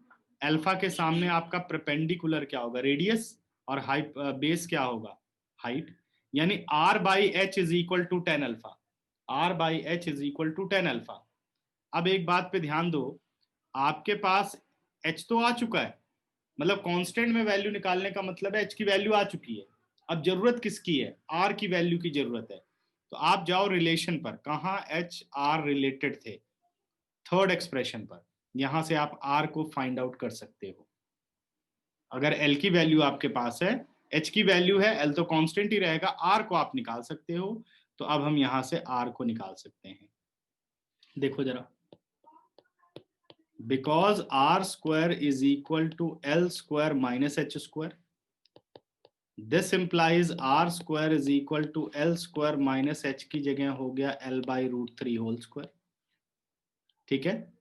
अल्फा के सामने आपका परपेंडिकुलर क्या होगा? रेडियस, और हाइट बेस क्या होगा? हाइट। यानी r by H is equal to tan alpha. r by H is equal to tan alpha. अब एक बात पे ध्यान दो, आपके पास h तो आ चुका है, मतलब कांस्टेंट में वैल्यू निकालने का मतलब है h की वैल्यू आ चुकी है। अब जरूरत किसकी है? r की वैल्यू की जरूरत है। तो आप जाओ रिलेशन पर, कहा h r रिलेटेड थे, थर्ड एक्सप्रेशन पर, यहां से आप r को फाइंड आउट कर सकते हो। अगर l की वैल्यू आपके पास है, h की वैल्यू है, l तो कांस्टेंट ही रहेगा, r को आप निकाल सकते हो। तो अब हम यहां से r को निकाल सकते हैं। देखो जरा, because r square is equal to l square minus h square, this implies r square is equal to l square minus h की जगह हो गया l/√3 होल स्क्वायर। ठीक है,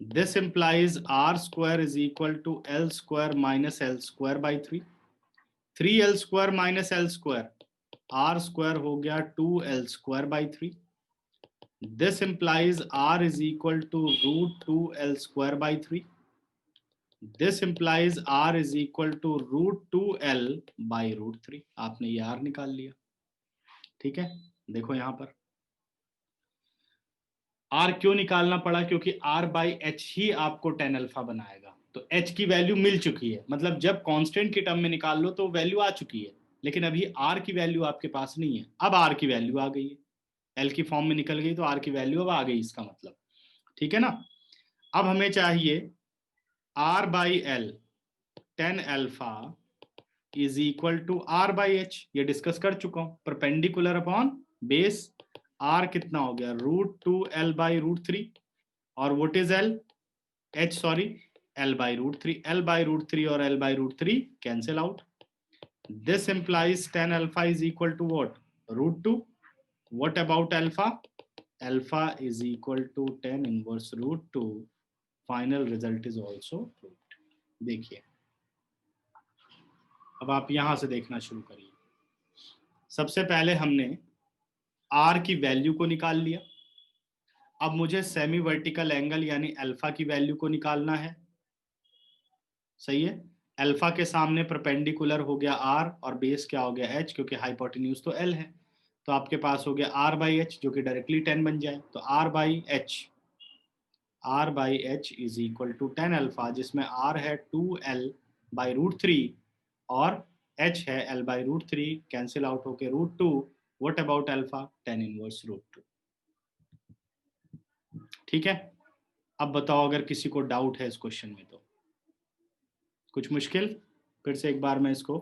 this implies r square is equal to l square minus l square by 3, 3l square minus l square, r square हो गया 2l square by 3। This implies r is equal to √2l square by 3। This implies r is equal to √2l/√3। आपने ये r निकाल लिया। ठीक है, देखो यहां पर r क्यों निकालना पड़ा? क्योंकि r बाई एच ही आपको tan अल्फा बनाएगा। तो h की वैल्यू मिल चुकी है, मतलब जब कांस्टेंट की टर्म में निकाल लो तो वैल्यू आ चुकी है, लेकिन अभी r की वैल्यू आपके पास नहीं है। अब r की वैल्यू आ गई है, l की फॉर्म में निकल गई तो r की वैल्यू अब आ गई, इसका मतलब। ठीक है ना? अब हमें चाहिए r by L, tan alpha is equal to r by H. ये डिस्कस कर चुका हूं, परपेंडिकुलर अपॉन बेस, r कितना हो गया? √2l/√3, और what is l? h, sorry, l/√3। l/√3 और l/√3 cancel out. This implies tan alpha is equal to what? √2। What about alpha? Alpha is equal to tan inverse √2। Final result is also proved. देखिए, अब आप यहां से देखना शुरू करिए। सबसे पहले हमने r की वैल्यू को निकाल लिया। अब मुझे सेमी वर्टिकल एंगल यानी अल्फा की वैल्यू को निकालना है। सही है, अल्फा के सामने परपेंडिकुलर हो गया r और बेस क्या हो गया h, क्योंकि हाइपोटेन्यूज तो l है। तो आपके पास हो गया r बाई एच, जो कि डायरेक्टली 10 बन जाए। तो r by H is equal to tan alpha, जिसमें r है 2l/√3 और h है l/√3, कैंसिल आउट होके √2। What about alpha? tan inverse √2। ठीक है, अब बताओ अगर किसी को डाउट है इस क्वेश्चन में तो। कुछ मुश्किल? फिर से एक बार मैं इसको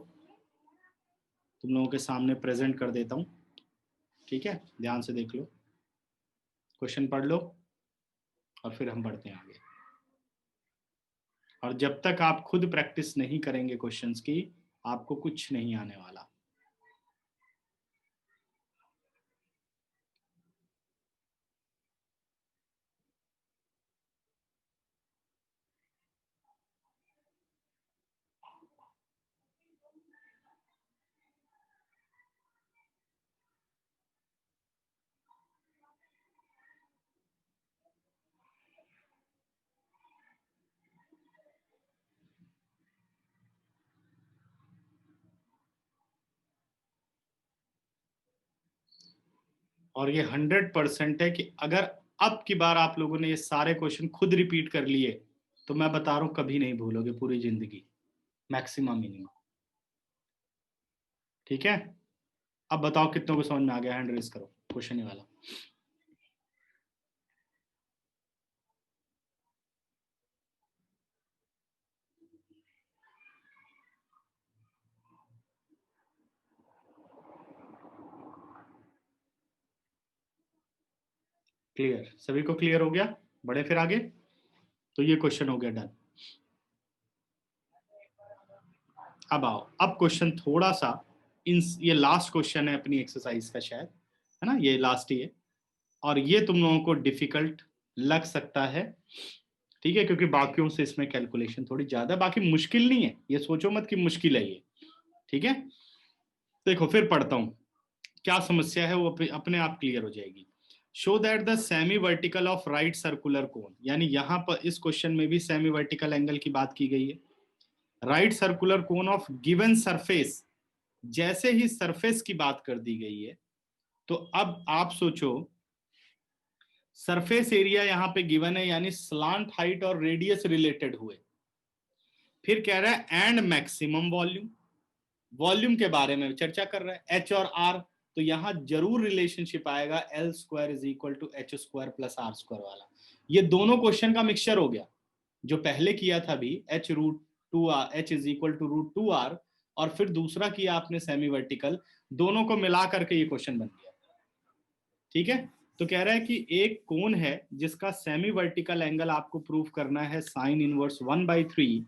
तुम लोगों के सामने प्रेजेंट कर देता हूँ। ठीक है, ध्यान से देख लो, क्वेश्चन पढ़ लो और फिर हम बढ़ते हैं आगे। और जब तक आप खुद प्रैक्टिस नहीं करेंगे क्वेश्चंस की, आपको कुछ नहीं आने वाला। और ये 100% है कि अगर अब की बार आप लोगों ने ये सारे क्वेश्चन खुद रिपीट कर लिए तो मैं बता रहा हूं कभी नहीं भूलोगे पूरी जिंदगी, मैक्सिमम मिनिमम। ठीक है, अब बताओ कितनों को समझ में आ गया, हैंड रेज करो, क्वेश्चन ही वाला। क्लियर, सभी को क्लियर हो गया? बढ़े फिर आगे। तो ये क्वेश्चन हो गया डन। अब आओ, अब क्वेश्चन थोड़ा सा ये लास्ट क्वेश्चन है अपनी एक्सरसाइज का शायद, है ना, ये लास्ट ही है और ये तुम लोगों को डिफिकल्ट लग सकता है, ठीक है, क्योंकि बाकियों से इसमें कैलकुलेशन थोड़ी ज्यादा, बाकी मुश्किल नहीं है, ये सोचो मत कि मुश्किल है ये। ठीक है, देखो फिर पढ़ता हूं क्या समस्या है, वो अपने आप क्लियर हो जाएगी। Show that the semi vertical of right circular cone, यानी यहां पर इस क्वेश्चन में भी सेमी वर्टिकल एंगल की बात की गई है। Right circular cone of given surface, जैसे ही सरफेस की बात कर दी गई है तो अब आप सोचो सरफेस एरिया यहां पे गिवन है, यानी स्लांट हाइट और रेडियस रिलेटेड हुए। फिर कह रहा है एंड मैक्सिमम वॉल्यूम, वॉल्यूम के बारे में चर्चा कर रहा है, एच और आर, तो यहां जरूर रिलेशनशिप आएगा L square is equal to H square plus are square वाला। ये दोनों क्वेश्चन का मिक्सचर हो गया, जो पहले किया था भी h root two r, h is equal to root two r, और फिर दूसरा किया आपने सेमी वर्टिकल, दोनों को मिला करके ये क्वेश्चन बन गया। ठीक है, तो कह रहा है कि एक कोण है जिसका सेमी वर्टिकल एंगल आपको प्रूव करना है साइन इनवर्स 1/3,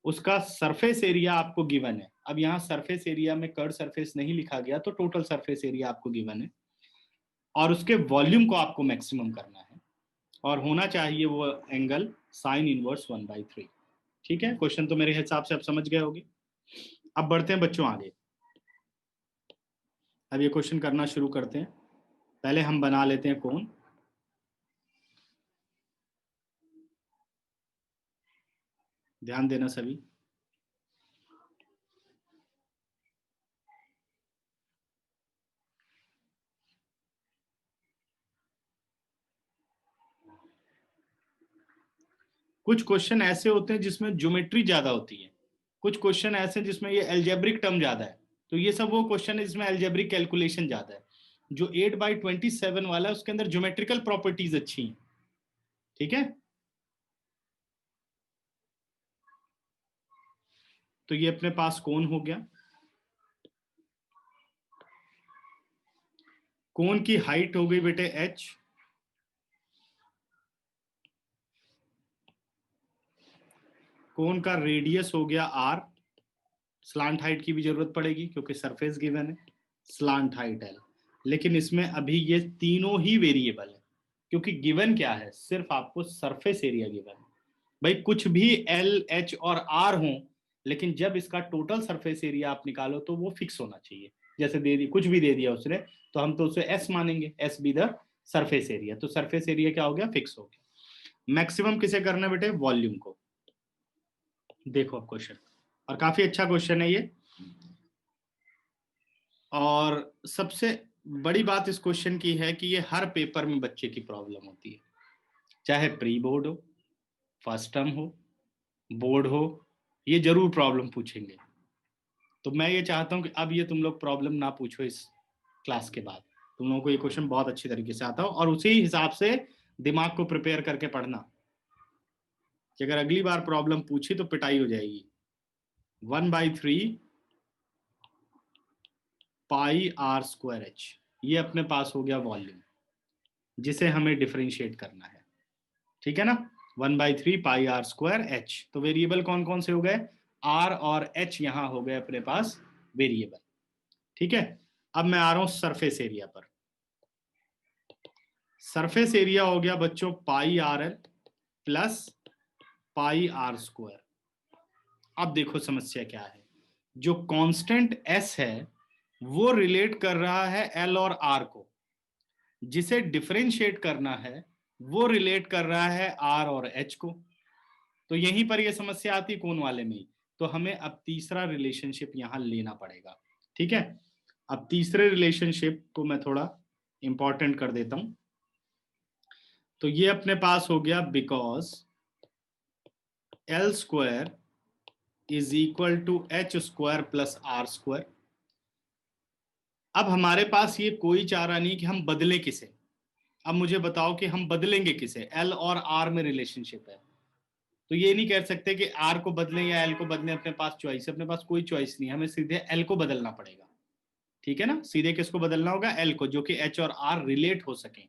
उसका सरफेस एरिया आपको गिवन है। अब यहाँ सरफेस एरिया में कर्व सरफेस नहीं लिखा गया, तो टोटल सरफेस एरिया आपको गिवन है और उसके वॉल्यूम को आपको मैक्सिमम करना है और होना चाहिए वो एंगल साइन इनवर्स 1/3। ठीक है, क्वेश्चन तो मेरे हिसाब से आप समझ गए होंगे। अब बढ़ते हैं बच्चों आगे, अब ये क्वेश्चन करना शुरू करते हैं। पहले हम बना लेते हैं कोण, ध्यान देना सभी। कुछ क्वेश्चन ऐसे होते हैं जिसमें ज्योमेट्री ज्यादा होती है, कुछ क्वेश्चन ऐसे जिसमें ये एल्जेब्रिक टर्म ज्यादा है, तो ये सब वो क्वेश्चन है जिसमें एल्जेब्रिक कैलकुलेशन ज्यादा है। जो 8/27 वाला है उसके अंदर ज्योमेट्रिकल प्रॉपर्टीज अच्छी हैं। ठीक है, तो ये अपने पास कोण हो गया, कोण की हाइट हो गई बेटे h, कोण का रेडियस हो गया r, स्लांट हाइट की भी जरूरत पड़ेगी क्योंकि सरफेस गिवन है, स्लांट हाइट l। लेकिन इसमें अभी ये तीनों ही वेरिएबल है क्योंकि गिवन क्या है, सिर्फ आपको सरफेस एरिया गिवन है। भाई कुछ भी एल एच और आर हो, लेकिन जब इसका टोटल सरफेस एरिया आप निकालो तो वो फिक्स होना चाहिए। जैसे दे दी, कुछ भी दे दिया उसने तो हम तो उसे एस मानेंगे, S be the surface area, तो सरफेस एरिया क्या हो गया, फिक्स हो गया। मैक्सिमम किसे करना बेटे, वॉल्यूम को। देखो अब क्वेश्चन, और काफी अच्छा क्वेश्चन है ये, और सबसे बड़ी बात इस क्वेश्चन की है कि ये हर पेपर में बच्चे की प्रॉब्लम होती है, चाहे प्री बोर्ड हो, फर्स्ट टर्म हो, बोर्ड हो, ये जरूर प्रॉब्लम पूछेंगे। तो मैं ये चाहता हूं कि अब ये तुम लोग प्रॉब्लम ना पूछो, इस क्लास के बाद तुम लोगों को ये क्वेश्चन बहुत अच्छी तरीके से आता हो और उसी हिसाब से दिमाग को प्रिपेयर करके पढ़ना कि अगर अगली बार प्रॉब्लम पूछी तो पिटाई हो जाएगी। 1/3 पाई आर स्क्वायर एच, ये अपने पास हो गया वॉल्यूम जिसे हमें डिफरेंशिएट करना है। ठीक है ना, 1/3 पाई आर स्क्वायर एच, तो वेरिएबल कौन कौन से हो गए, आर और एच यहां हो गए अपने पास वेरिएबल। ठीक है, अब मैं आ रहा हूं सरफेस एरिया पर। सरफेस एरिया हो गया बच्चों pi are l plus pi are square. अब देखो समस्या क्या है, जो कांस्टेंट एस है वो रिलेट कर रहा है एल और आर को, जिसे डिफरेंशिएट करना है वो रिलेट कर रहा है आर और एच को। तो यहीं पर यह समस्या आती कोण वाले में, तो हमें अब तीसरा रिलेशनशिप यहां लेना पड़ेगा। ठीक है, अब तीसरे रिलेशनशिप को मैं थोड़ा इंपॉर्टेंट कर देता हूं। तो ये अपने पास हो गया because L square is equal to H square plus are square. अब हमारे पास ये कोई चारा नहीं कि हम बदलें किसे। अब मुझे बताओ कि हम बदलेंगे किसे। एल और आर में रिलेशनशिप है, तो ये नहीं कह सकते कि आर को बदलें या एल को बदलें। अपने पास चॉइस है, अपने पास कोई चॉइस नहीं है, हमें सीधे एल को बदलना पड़ेगा। ठीक है ना, सीधे किसको बदलना होगा? एल को, जो कि एच और आर रिलेट हो सके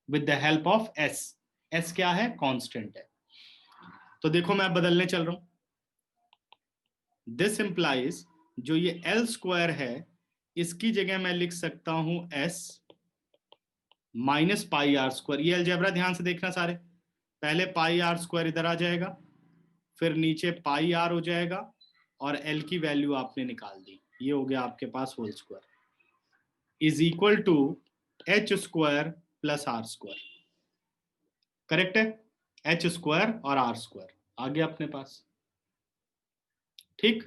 with the help of S. S क्या है? कांस्टेंट है। तो देखो मैं बदलने चल रहा हूं। दिस इंप्लाइज जो ये एल स्क्वायर है इसकी जगह मैं लिख सकता हूं s minus pi are square. ये अलजेब्रा ध्यान से देखना सारे। पहले पाई आर स्क्वायर इधर आ जाएगा, फिर नीचे पाई आर हो जाएगा, और एल की वैल्यू आपने निकाल दी। ये हो गया आपके पास whole square is equal to H square plus are square. Correct है? एच स्क्वायर और आर स्क्वायर आ गया अपने पास। ठीक।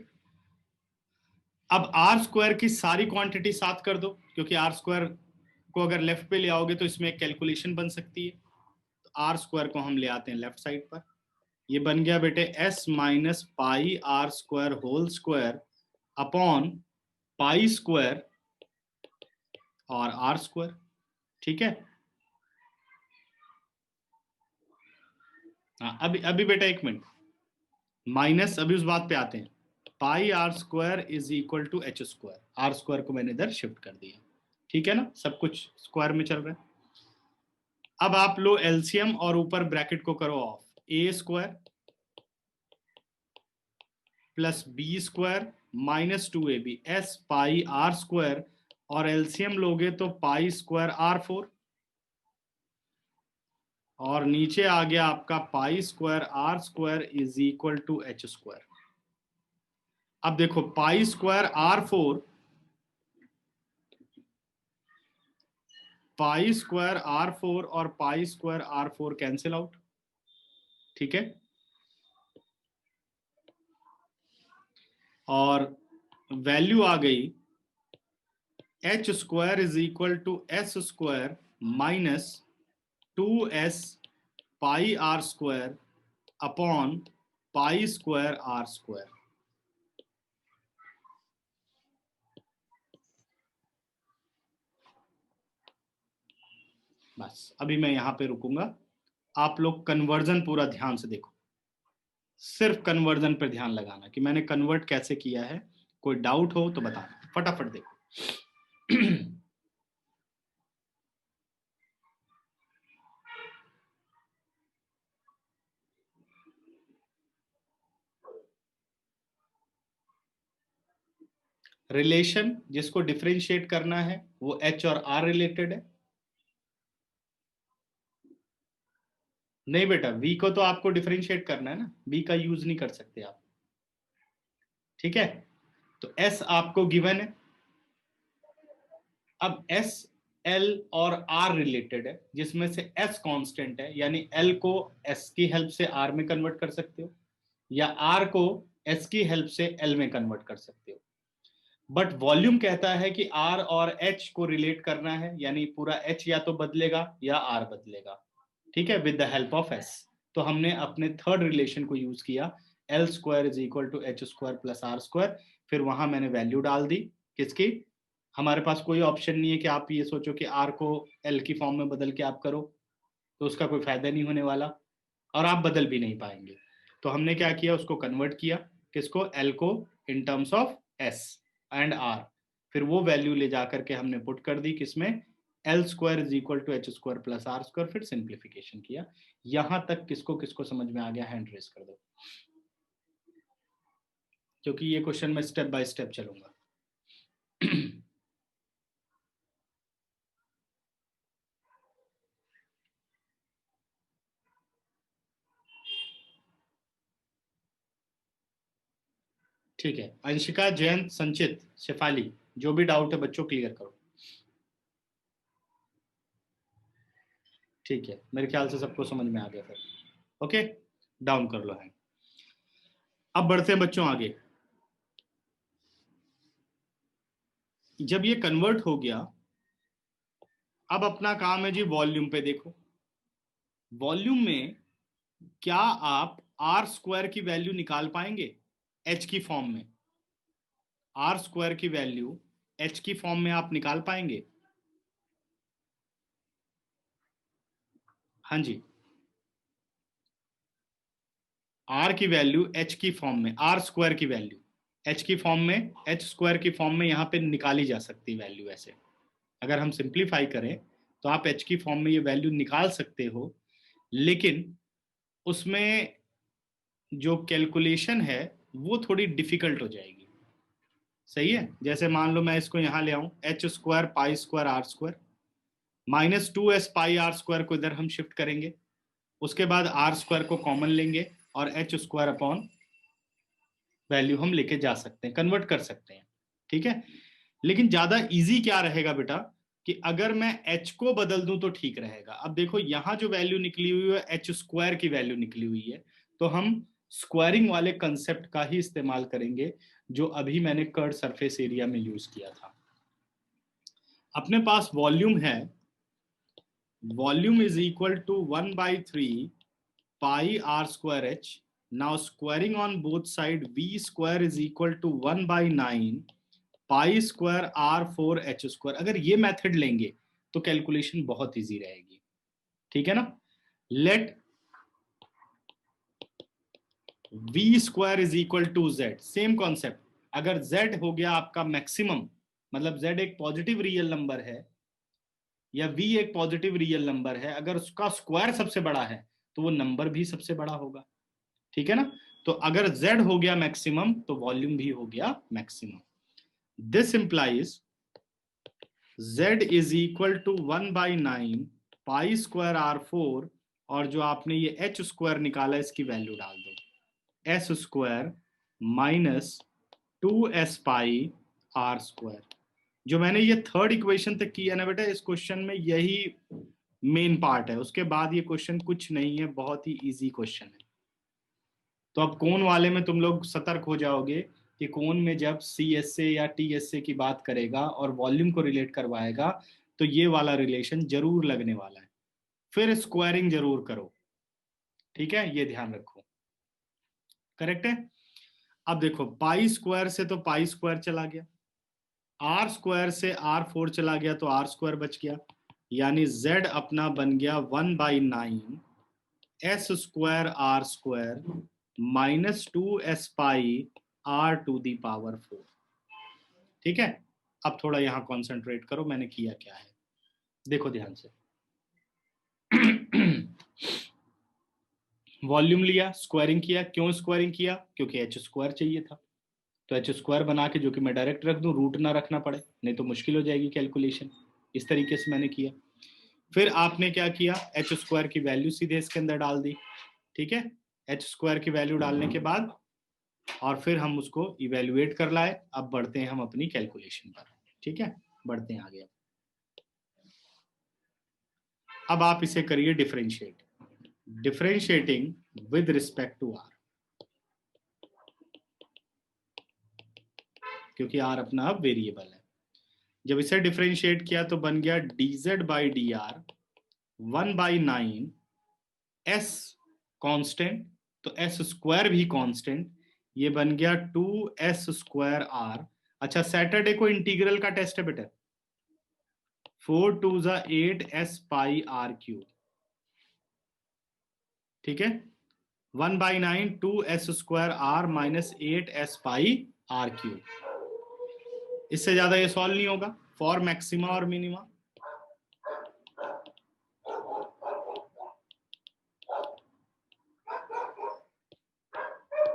अब आर स्क्वायर की सारी क्वांटिटी साथ कर दो, क्योंकि आर स्क्वायर को अगर लेफ्ट पे ले आओगे तो इसमें एक कैलकुलेशन बन सकती है। तो आर स्क्वायर को हम ले आते हैं लेफ्ट साइड पर। ये बन गया बेटे s minus pi are square whole square upon pi square और आर स्क्वायर। ठीक है। हाँ, अभी बेटा एक मिनट, माइनस अभी उस बात पे आते हैं। Pi are square is equal to H square. Are square को मैंने इधर शिफ्ट कर दिया। ठीक है ना, सब कुछ स्क्वायर में चल रहा है। अब आप लो एलसीएम और ऊपर ब्रैकेट को करो off. A square plus b square minus 2ab s pi are square, और एलसीएम लोगे तो पाई स्क्वायर आर 4, और नीचे आ गया आपका pi square are square is equal to H square. अब देखो pi square r 4, pi square r 4 और pi square r 4 cancel out. ठीक है, और वैल्यू आ गई h square is equal to s square minus 2s pi are square upon pi square are square. बस अभी मैं यहां पे रुकूंगा। आप लोग कन्वर्जन पूरा ध्यान से देखो, सिर्फ कन्वर्जन पर ध्यान लगाना कि मैंने कन्वर्ट कैसे किया है। कोई डाउट हो तो बताना, फटाफट देखो। रिलेशन जिसको डिफरेंशिएट करना है वो एच और आर रिलेटेड है। नहीं बेटा, v को तो आपको डिफरेंशिएट करना है ना, v का यूज नहीं कर सकते आप। ठीक है, तो s आपको गिवन है। अब s l और r रिलेटेड है, जिसमें से s कांस्टेंट है, यानी l को s की हेल्प से r में कन्वर्ट कर सकते हो, या r को s की हेल्प से l में कन्वर्ट कर सकते हो। बट वॉल्यूम कहता है कि r और h को रिलेट करना है, यानी पूरा h या तो बदलेगा या r बदलेगा। ठीक है, with the help of s। तो हमने अपने थर्ड रिलेशन को यूज किया, l square is equal to H square plus are square. फिर वहां मैंने वैल्यू डाल दी किसकी। हमारे पास कोई ऑप्शन नहीं है कि आप ये सोचो कि आर को एल की फॉर्म में बदल के आप करो, तो उसका कोई फायदा नहीं होने वाला, और आप बदल भी नहीं पाएंगे। तो हमने क्या किया, उसको कन्वर्ट किया किसको, एल को, in terms of s and r. फिर वो वैल्यू ले जाकर के हमने पुट कर दी किसमें, l square is equal to H square plus are square. फिर सिंप्लीफिकेशन किया। यहां तक किसको किसको समझ में आ गया, हैंड रेस कर दो, क्योंकि ये क्वेश्चन में स्टेप बाय स्टेप चलूंगा। ठीक है, अंशिका, जयंत, संचित, शेफाली, जो भी डाउट है बच्चों क्लियर करो। ठीक है, मेरे ख्याल से सबको समझ में आ गया फिर। ओके, डाउन कर लो हैंड। अब बढ़ते हैं बच्चों आगे। जब ये कन्वर्ट हो गया, अब अपना काम है जी वॉल्यूम पे देखो। वॉल्यूम में क्या आप आर स्क्वायर की वैल्यू निकाल पाएंगे एच की फॉर्म में? आर स्क्वायर की वैल्यू एच की फॉर्म में आप निकाल पाएंगे? हाँ जी, आर की वैल्यू एच की फॉर्म में, आर स्क्वायर की वैल्यू एच की फॉर्म में, एच स्क्वायर की फॉर्म में यहां पे निकाली जा सकती वैल्यू। ऐसे अगर हम सिंप्लीफाई करें तो आप एच की फॉर्म में ये वैल्यू निकाल सकते हो, लेकिन उसमें जो कैलकुलेशन है वो थोड़ी डिफिकल्ट हो जाएगी। सही है, जैसे मान लो मैं इसको यहां ले आऊं, h square pi square are square minus 2s pi are square को इधर हम शिफ्ट करेंगे, उसके बाद आर स्क्वायर को कॉमन लेंगे और एच स्क्वायर अपॉन वैल्यू हम लेके जा सकते हैं, कन्वर्ट कर सकते हैं। ठीक है, लेकिन ज्यादा इजी क्या रहेगा बेटा कि अगर मैं एच को बदल दूं तो ठीक रहेगा। अब देखो यहां जो वैल्यू निकली हुई है एच स्क्वायर की वैल्यू निकली हुई है, तो हम स्क्वायरिंग वाले कंसेप्ट का ही इस्तेमाल करेंगे जो अभी मैंने कर्ड सरफेस एरिया में यूज किया था। अपने पास वॉल्यूम है, volume is equal to 1/3 pi r square h. Now squaring on both side, v square is equal to 1/9 pi square r4 h square। अगर ये मेथड लेंगे तो कैलकुलेशन बहुत इजी रहेगी। ठीक है ना? Let v square is equal to z, same concept. अगर z हो गया आपका मैक्सिमम, मतलब z एक पॉजिटिव रियल नंबर है या v एक पॉजिटिव रियल नंबर है, अगर उसका स्क्वायर सबसे बड़ा है तो वो नंबर भी सबसे बड़ा होगा। ठीक है ना? तो अगर z हो गया मैक्सिमम तो वॉल्यूम भी हो गया maximum. This implies z is equal to 1/9 pi square r4, और जो आपने ये h स्क्वायर निकाला इसकी वैल्यू डाल दो, s स्क्वायर माइनस 2s पाई r स्क्वायर। जो मैंने ये थर्ड इक्वेशन तक की है ना बेटा, इस क्वेश्चन में यही मेन पार्ट है, उसके बाद ये क्वेश्चन कुछ नहीं है, बहुत ही इजी क्वेश्चन है। तो अब कोन वाले में तुम लोग सतर्क हो जाओगे कि कोन में जब सी एस ए या टी एस ए की बात करेगा और वॉल्यूम को रिलेट करवाएगा तो ये वाला रिलेशन जरूर लगने वाला है। फिर स्क्वायरिंग जरूर करो, ठीक है, ये ध्यान रखो। करेक्ट है? अब देखो पाई स्क्वायर से तो पाई स्क्वायर चला गया, आर स्क्वायर से R4 चला गया तो आर स्क्वायर बच गया, यानी z अपना बन गया 1/9 s square are square minus 2s pi r⁴। ठीक है, अब थोड़ा यहां कॉन्सेंट्रेट करो मैंने किया क्या है, देखो ध्यान से। वॉल्यूम लिया, स्क्वायरिंग किया। क्यों स्क्वायरिंग किया? क्योंकि एच स्क्वायर चाहिए था, तो एच स्क्वायर बना के, जो कि मैं डायरेक्ट रख दूं, रूट ना रखना पड़े, नहीं तो मुश्किल हो जाएगी कैलकुलेशन। इस तरीके से मैंने किया। फिर आपने क्या किया, एच स्क्वायर की वैल्यू सीधे इसके अंदर डाल दी। ठीक है, एच स्क्वायर की वैल्यू डालने के बाद और फिर हम उसको इवेल्युएट कर लाए। अब बढ़ते हैं हम अपनी कैलकुलेशन पर। ठीक है, बढ़ते हैं आगे। अब आप इसे करिए differentiate, differentiating with respect to r, क्योंकि आर अपना अब वेरिएबल है। जब इसे डिफरेंशिएट किया तो बन गया dz/dr 1/9 s कांस्टेंट, तो s स्क्वायर भी कांस्टेंट, ये बन गया 2s स्क्वायर r। अच्छा, सैटरडे को इंटीग्रल का टेस्ट है बेटा, 4 2 8 s पाई r³। ठीक है, 1/9 2s square r minus 8s pi r³। इससे ज्यादा ये सॉल्व नहीं होगा फॉर मैक्सिमा और minima.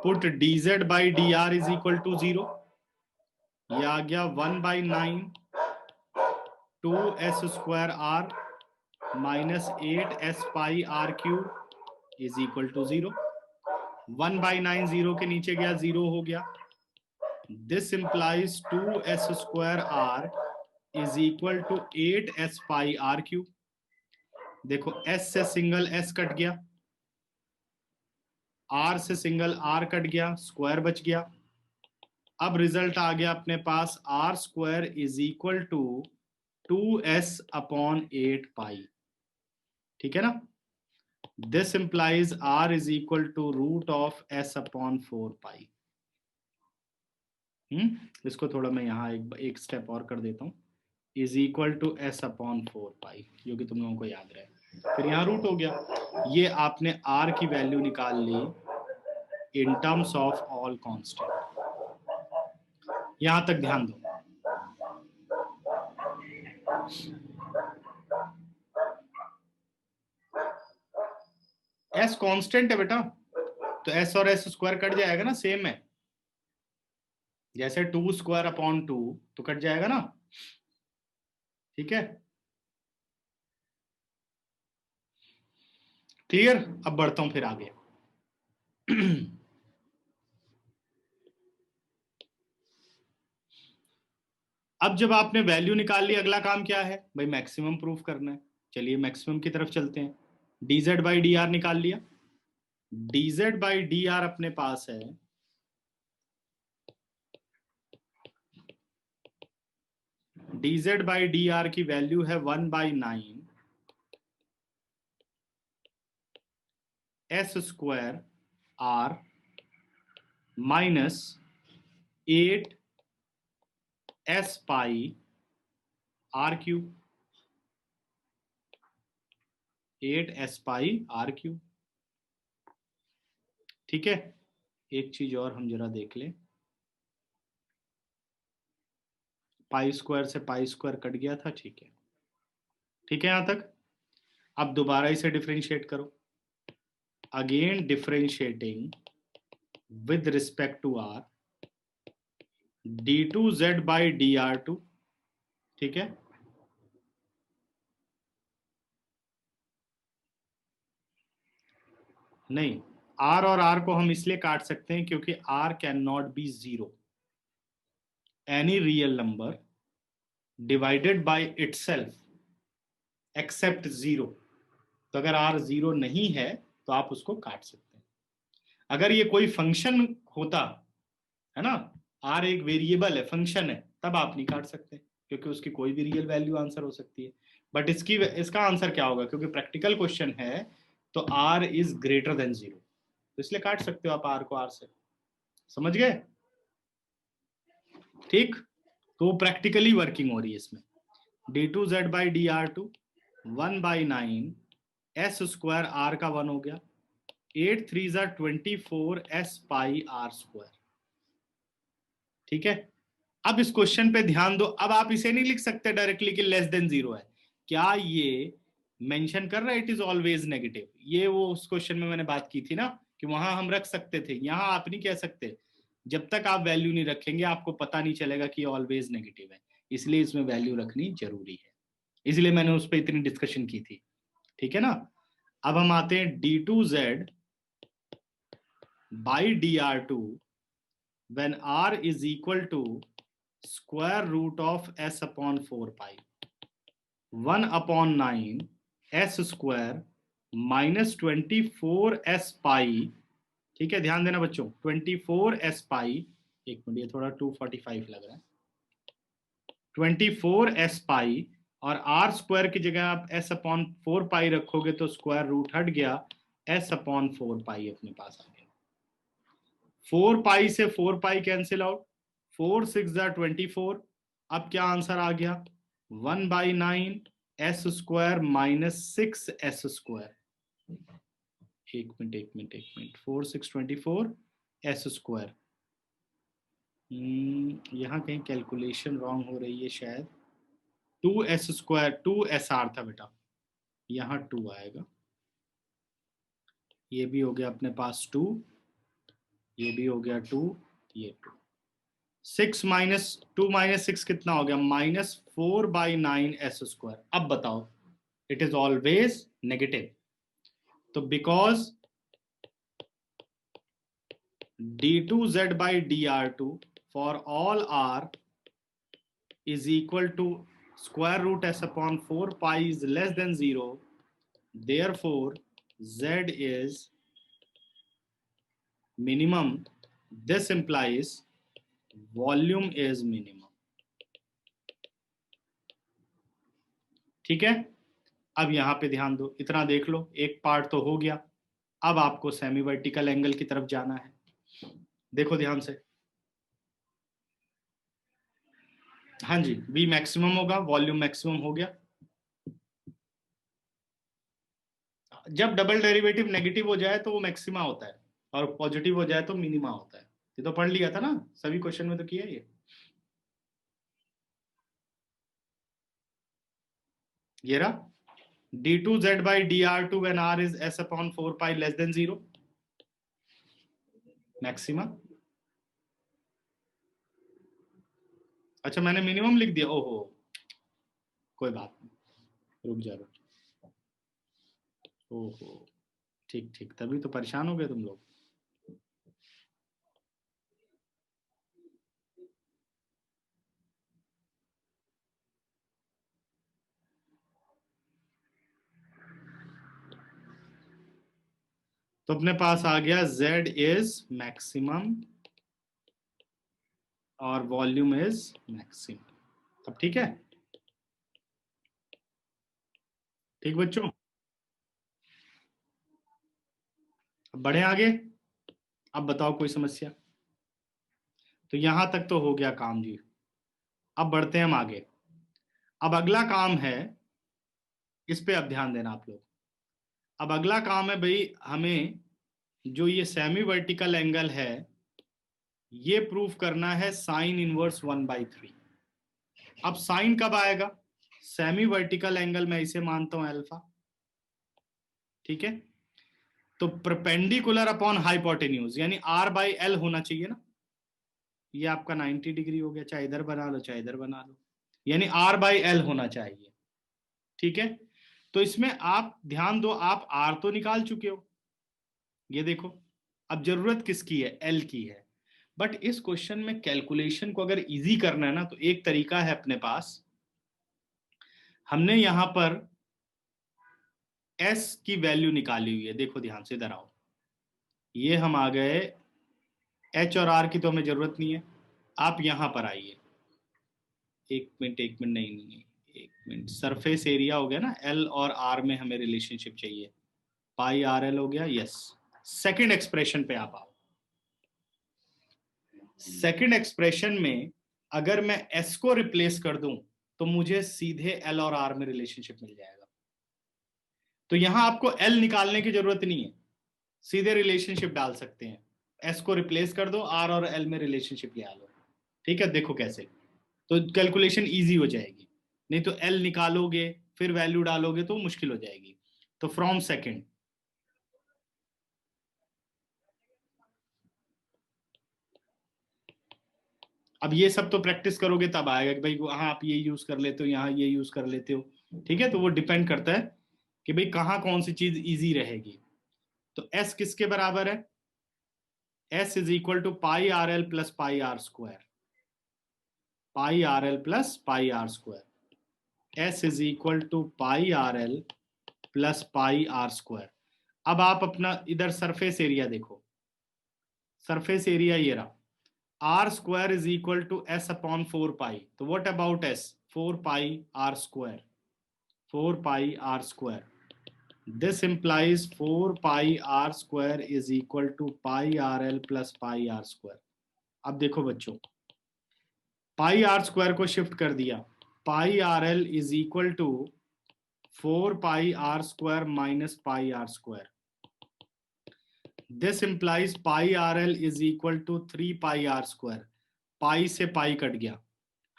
Put dz/dr is equal to 0, ये आ गया 1/9 2s square r minus 8s pi r³ is equal to 0। 1/9 0 के नीचे गया, 0 हो गया। This implies 2s square r is equal to 8s pi r³। देखो s से सिंगल s कट गया, r से सिंगल r कट गया, स्क्वायर बच गया। अब रिजल्ट आ गया अपने पास, are square is equal to 2s/8 pi, ठीक है ना। This implies r is equal to root of s/4 pi. इसको थोड़ा मैं यहाँ एक स्टेप और कर देता हूँ, इज इक्वल टू s/4 पाई, जो कि तुम लोगों को याद रहे। फिर यहाँ रूट हो गया, ये आपने r की वैल्यू निकाल ली in terms of all constant. यहां तक ध्यान दो। s कांस्टेंट है बेटा, तो s और s स्क्वायर कट जाएगा ना, सेम है। जैसे 2² तो कट जाएगा ना, ठीक है। क्लियर। अब बढ़ता हूं फिर आगे। अब जब आपने वैल्यू निकाल ली, अगला काम क्या है भाई, मैक्सिमम प्रूफ करना है। चलिए मैक्सिमम की तरफ चलते हैं। dz/dr निकाल लिया। dz/dr अपने पास है dz/dr की वैल्यू है 1/9 s² r माइनस 8 s पाई r³, 8 s पाई r³। ठीक है। एक चीज और हम जरा देख लें, पाई स्क्वायर से पाई स्क्वायर कट गया था, ठीक है। ठीक है यहां तक। अब दोबारा इसे डिफरेंशिएट करो, again differentiating with respect to r, d2z/dr2, ठीक है। नहीं, r और r को हम इसलिए काट सकते हैं क्योंकि r can not be zero. Any real number divided by itself except zero. तो अगर r जीरो नहीं है तो आप उसको काट सकते हैं। अगर ये कोई फंक्शन होता है ना, r एक वेरिएबल है, फंक्शन है, तब आप नहीं काट सकते क्योंकि उसकी कोई भी रियल वैल्यू आंसर हो सकती है। बट इसका आंसर क्या होगा, क्योंकि प्रैक्टिकल क्वेश्चन है तो r is greater than zero, तो इसलिए काट सकते हो आप r को r से। समझ गए? ठीक। तो प्रैक्टिकली वर्किंग हो रही है इसमें। d2z/dr2 1/9 s² r का 1 हो गया, 8×3 = 24 s पाई r²। ठीक है। अब इस क्वेश्चन पे ध्यान दो। अब आप इसे नहीं लिख सकते डायरेक्टली कि लेस देन जीरो है। क्या ये मेंशन कर रहा है इट इज ऑलवेज नेगेटिव? ये वो उस क्वेश्चन में मैंने बात की थी ना कि वहां हम रख सकते थे, यहां आप नहीं कह सकते। जब तक आप वैल्यू नहीं रखेंगे आपको पता नहीं चलेगा कि ऑलवेज नेगेटिव है, इसलिए इसमें वैल्यू रखनी जरूरी है। इसलिए मैंने उस पर इतनी डिस्कशन की थी। ठीक है ना। अब हम आते हैं d2z/dr2 when r is equal to square root of s/4 pi, 1/9 s² minus 24 s पाई। ठीक है, ध्यान देना बच्चों, 24 s पाई। एक मिनट, ये थोड़ा 245 लग रहा है। 24 s पाई और r² की जगह आप s/4 पाई रखोगे तो स्क्वायर रूट हट गया, s/4 पाई अपने पास आ गया। 4 पाई से 4 पाई कैंसिल आउट, 4×6 = 24। अब क्या आंसर आ गया, 1/9 s² माइनस 6s²। एक मिनट, 4×6 = 24 s²। यहाँ कहीं कैलकुलेशन रॉन्ग हो रही है शायद। 2s², 2sr था बेटा, यहाँ 2 आएगा। ये भी हो गया अपने पास 2, ये भी हो गया 2, ये 2। 6 - 2 - 6 कितना हो गया, -4/9 s²। अब बताओ, इट इज ऑलवेज नेगेटिव। तो because d2z/dr2 for all r is equal to square root s/4 pi is less than 0, therefore z is minimum. This implies volume is minimum. ठीक है, अब यहां पे ध्यान दो, इतना देख लो, एक पार्ट तो हो गया। अब आपको सेमी वर्टिकल एंगल की तरफ जाना है। देखो ध्यान से, हाँ जी, बी मैक्सिमम होगा, वॉल्यूम मैक्सिमम हो गया। जब डबल डेरिवेटिव नेगेटिव हो जाए तो वो मैक्सिमा होता है, और पॉजिटिव हो जाए तो मिनिमा होता है। ये तो पढ़ लिया था ना, सभी क्वेश्चन में तो किया है ये रहा d2z by dr2 when r is s upon 4 pi less than 0, maxima. अच्छा मैंने मिनिमम लिख दिया, ओहो, कोई बात नहीं, रुक जा रुक जा। ओहो, ठीक ठीक, तभी तो परेशान हो गए तुम लोग। तो अपने पास आ गया z इज मैक्सिमम और वॉल्यूम इज मैक्सिमम। अब ठीक है, ठीक बच्चों, अब बढ़े आगे। अब बताओ कोई समस्या? तो यहां तक तो हो गया काम जी। अब बढ़ते हैं हम आगे। अब अगला काम है, इस पे अब ध्यान देना आप लोग। अब अगला काम है भाई, हमें जो ये सेमी वर्टिकल एंगल है, ये प्रूफ करना है साइन इनवर्स 1/3। अब साइन कब आएगा? सेमी वर्टिकल एंगल मैं इसे मानता हूं अल्फा, ठीक है। तो परपेंडिकुलर अपॉन हाइपोटेन्यूज यानी r/l होना चाहिए ना। ये आपका 90 डिग्री हो गया, चाहे इधर बना लो चाहे इधर बना लो, यानी r/l होना चाहिए, ठीक है। तो इसमें आप ध्यान दो, आप r तो निकाल चुके हो, ये देखो। अब जरूरत किसकी है? l की है। बट इस क्वेश्चन में कैलकुलेशन को अगर इजी करना है ना, तो एक तरीका है अपने पास। हमने यहां पर s की वैल्यू निकाली हुई है, देखो ध्यान से, इधर आओ। ये हम आ गए, h और r की तो हमें जरूरत नहीं है। आप यहां पर आइए, एक मिनट एक मिनट, नहीं नहीं, एक मिनट। सरफेस एरिया हो गया ना, l और r में हमें रिलेशनशिप चाहिए, पाई आर एल हो गया, यस। सेकंड एक्सप्रेशन पे आप आओ। सेकंड एक्सप्रेशन में अगर मैं s को रिप्लेस कर दूं, तो मुझे सीधे l और r में रिलेशनशिप मिल जाएगा। तो यहां आपको l निकालने की जरूरत नहीं है, सीधे रिलेशनशिप डाल सकते हैं। s को रिप्लेस कर दो, r और l में रिलेशनशिप ले आ लो, ठीक है। देखो कैसे, तो कैलकुलेशन इजी हो जाएगी। नहीं तो l निकालोगे फिर वैल्यू डालोगे तो मुश्किल हो जाएगी। तो फ्रॉम सेकंड, अब ये सब तो प्रैक्टिस करोगे तब आएगा कि भाई हाँ आप ये यूज कर लेते हो, यहाँ ये यूज कर लेते हो, ठीक है। तो वो डिपेंड करता है कि भाई कहाँ कौन सी चीज इजी रहेगी। तो s किसके बराबर है? s is equal to pi are l plus pi are square, pi are l plus pi are square. s is equal to pi are l plus pi are square. अब आप अपना इधर surface area देखो, surface area ये रहा, r square is equal to s upon 4 pi. तो what about s? 4 pi are square, 4 pi are square. This implies 4 pi are square is equal to pi are l plus pi are square. अब देखो बच्चों, pi are square को shift कर दिया, pi are l is equal to 4 pi are square minus pi are square. This implies pi are l is equal to 3 pi are square. Pi से pi cut गया,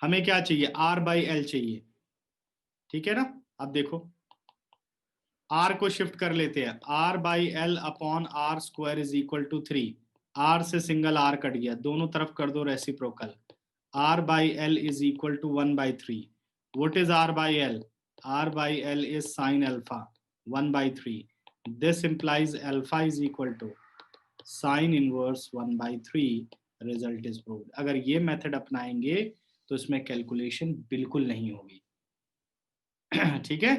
हमें क्या चाहिए? r/l चाहिए, ठीक है ना। अब देखो, r को शिफ्ट कर लेते हैं, r/l upon r square is equal to 3। r से सिंगल r कट गया, दोनों तरफ कर दो reciprocal, r/l is equal to 1/3। What is r/l? r/l is sine alpha 1/3। This implies alpha is equal to sine inverse 1/3। Result is proved. अगर ये method अपनाएंगे तो इसमें कैलकुलेशन बिल्कुल नहीं होगी। ठीक है,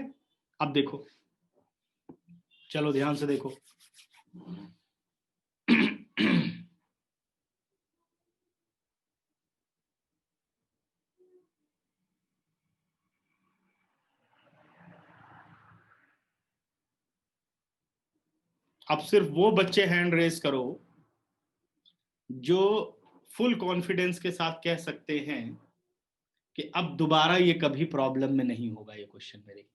अब देखो, चलो ध्यान से देखो। अब सिर्फ वो बच्चे हैंड रेज करो जो फुल कॉन्फिडेंस के साथ कह सकते हैं कि अब दोबारा ये कभी प्रॉब्लम में नहीं होगा ये क्वेश्चन मेरे।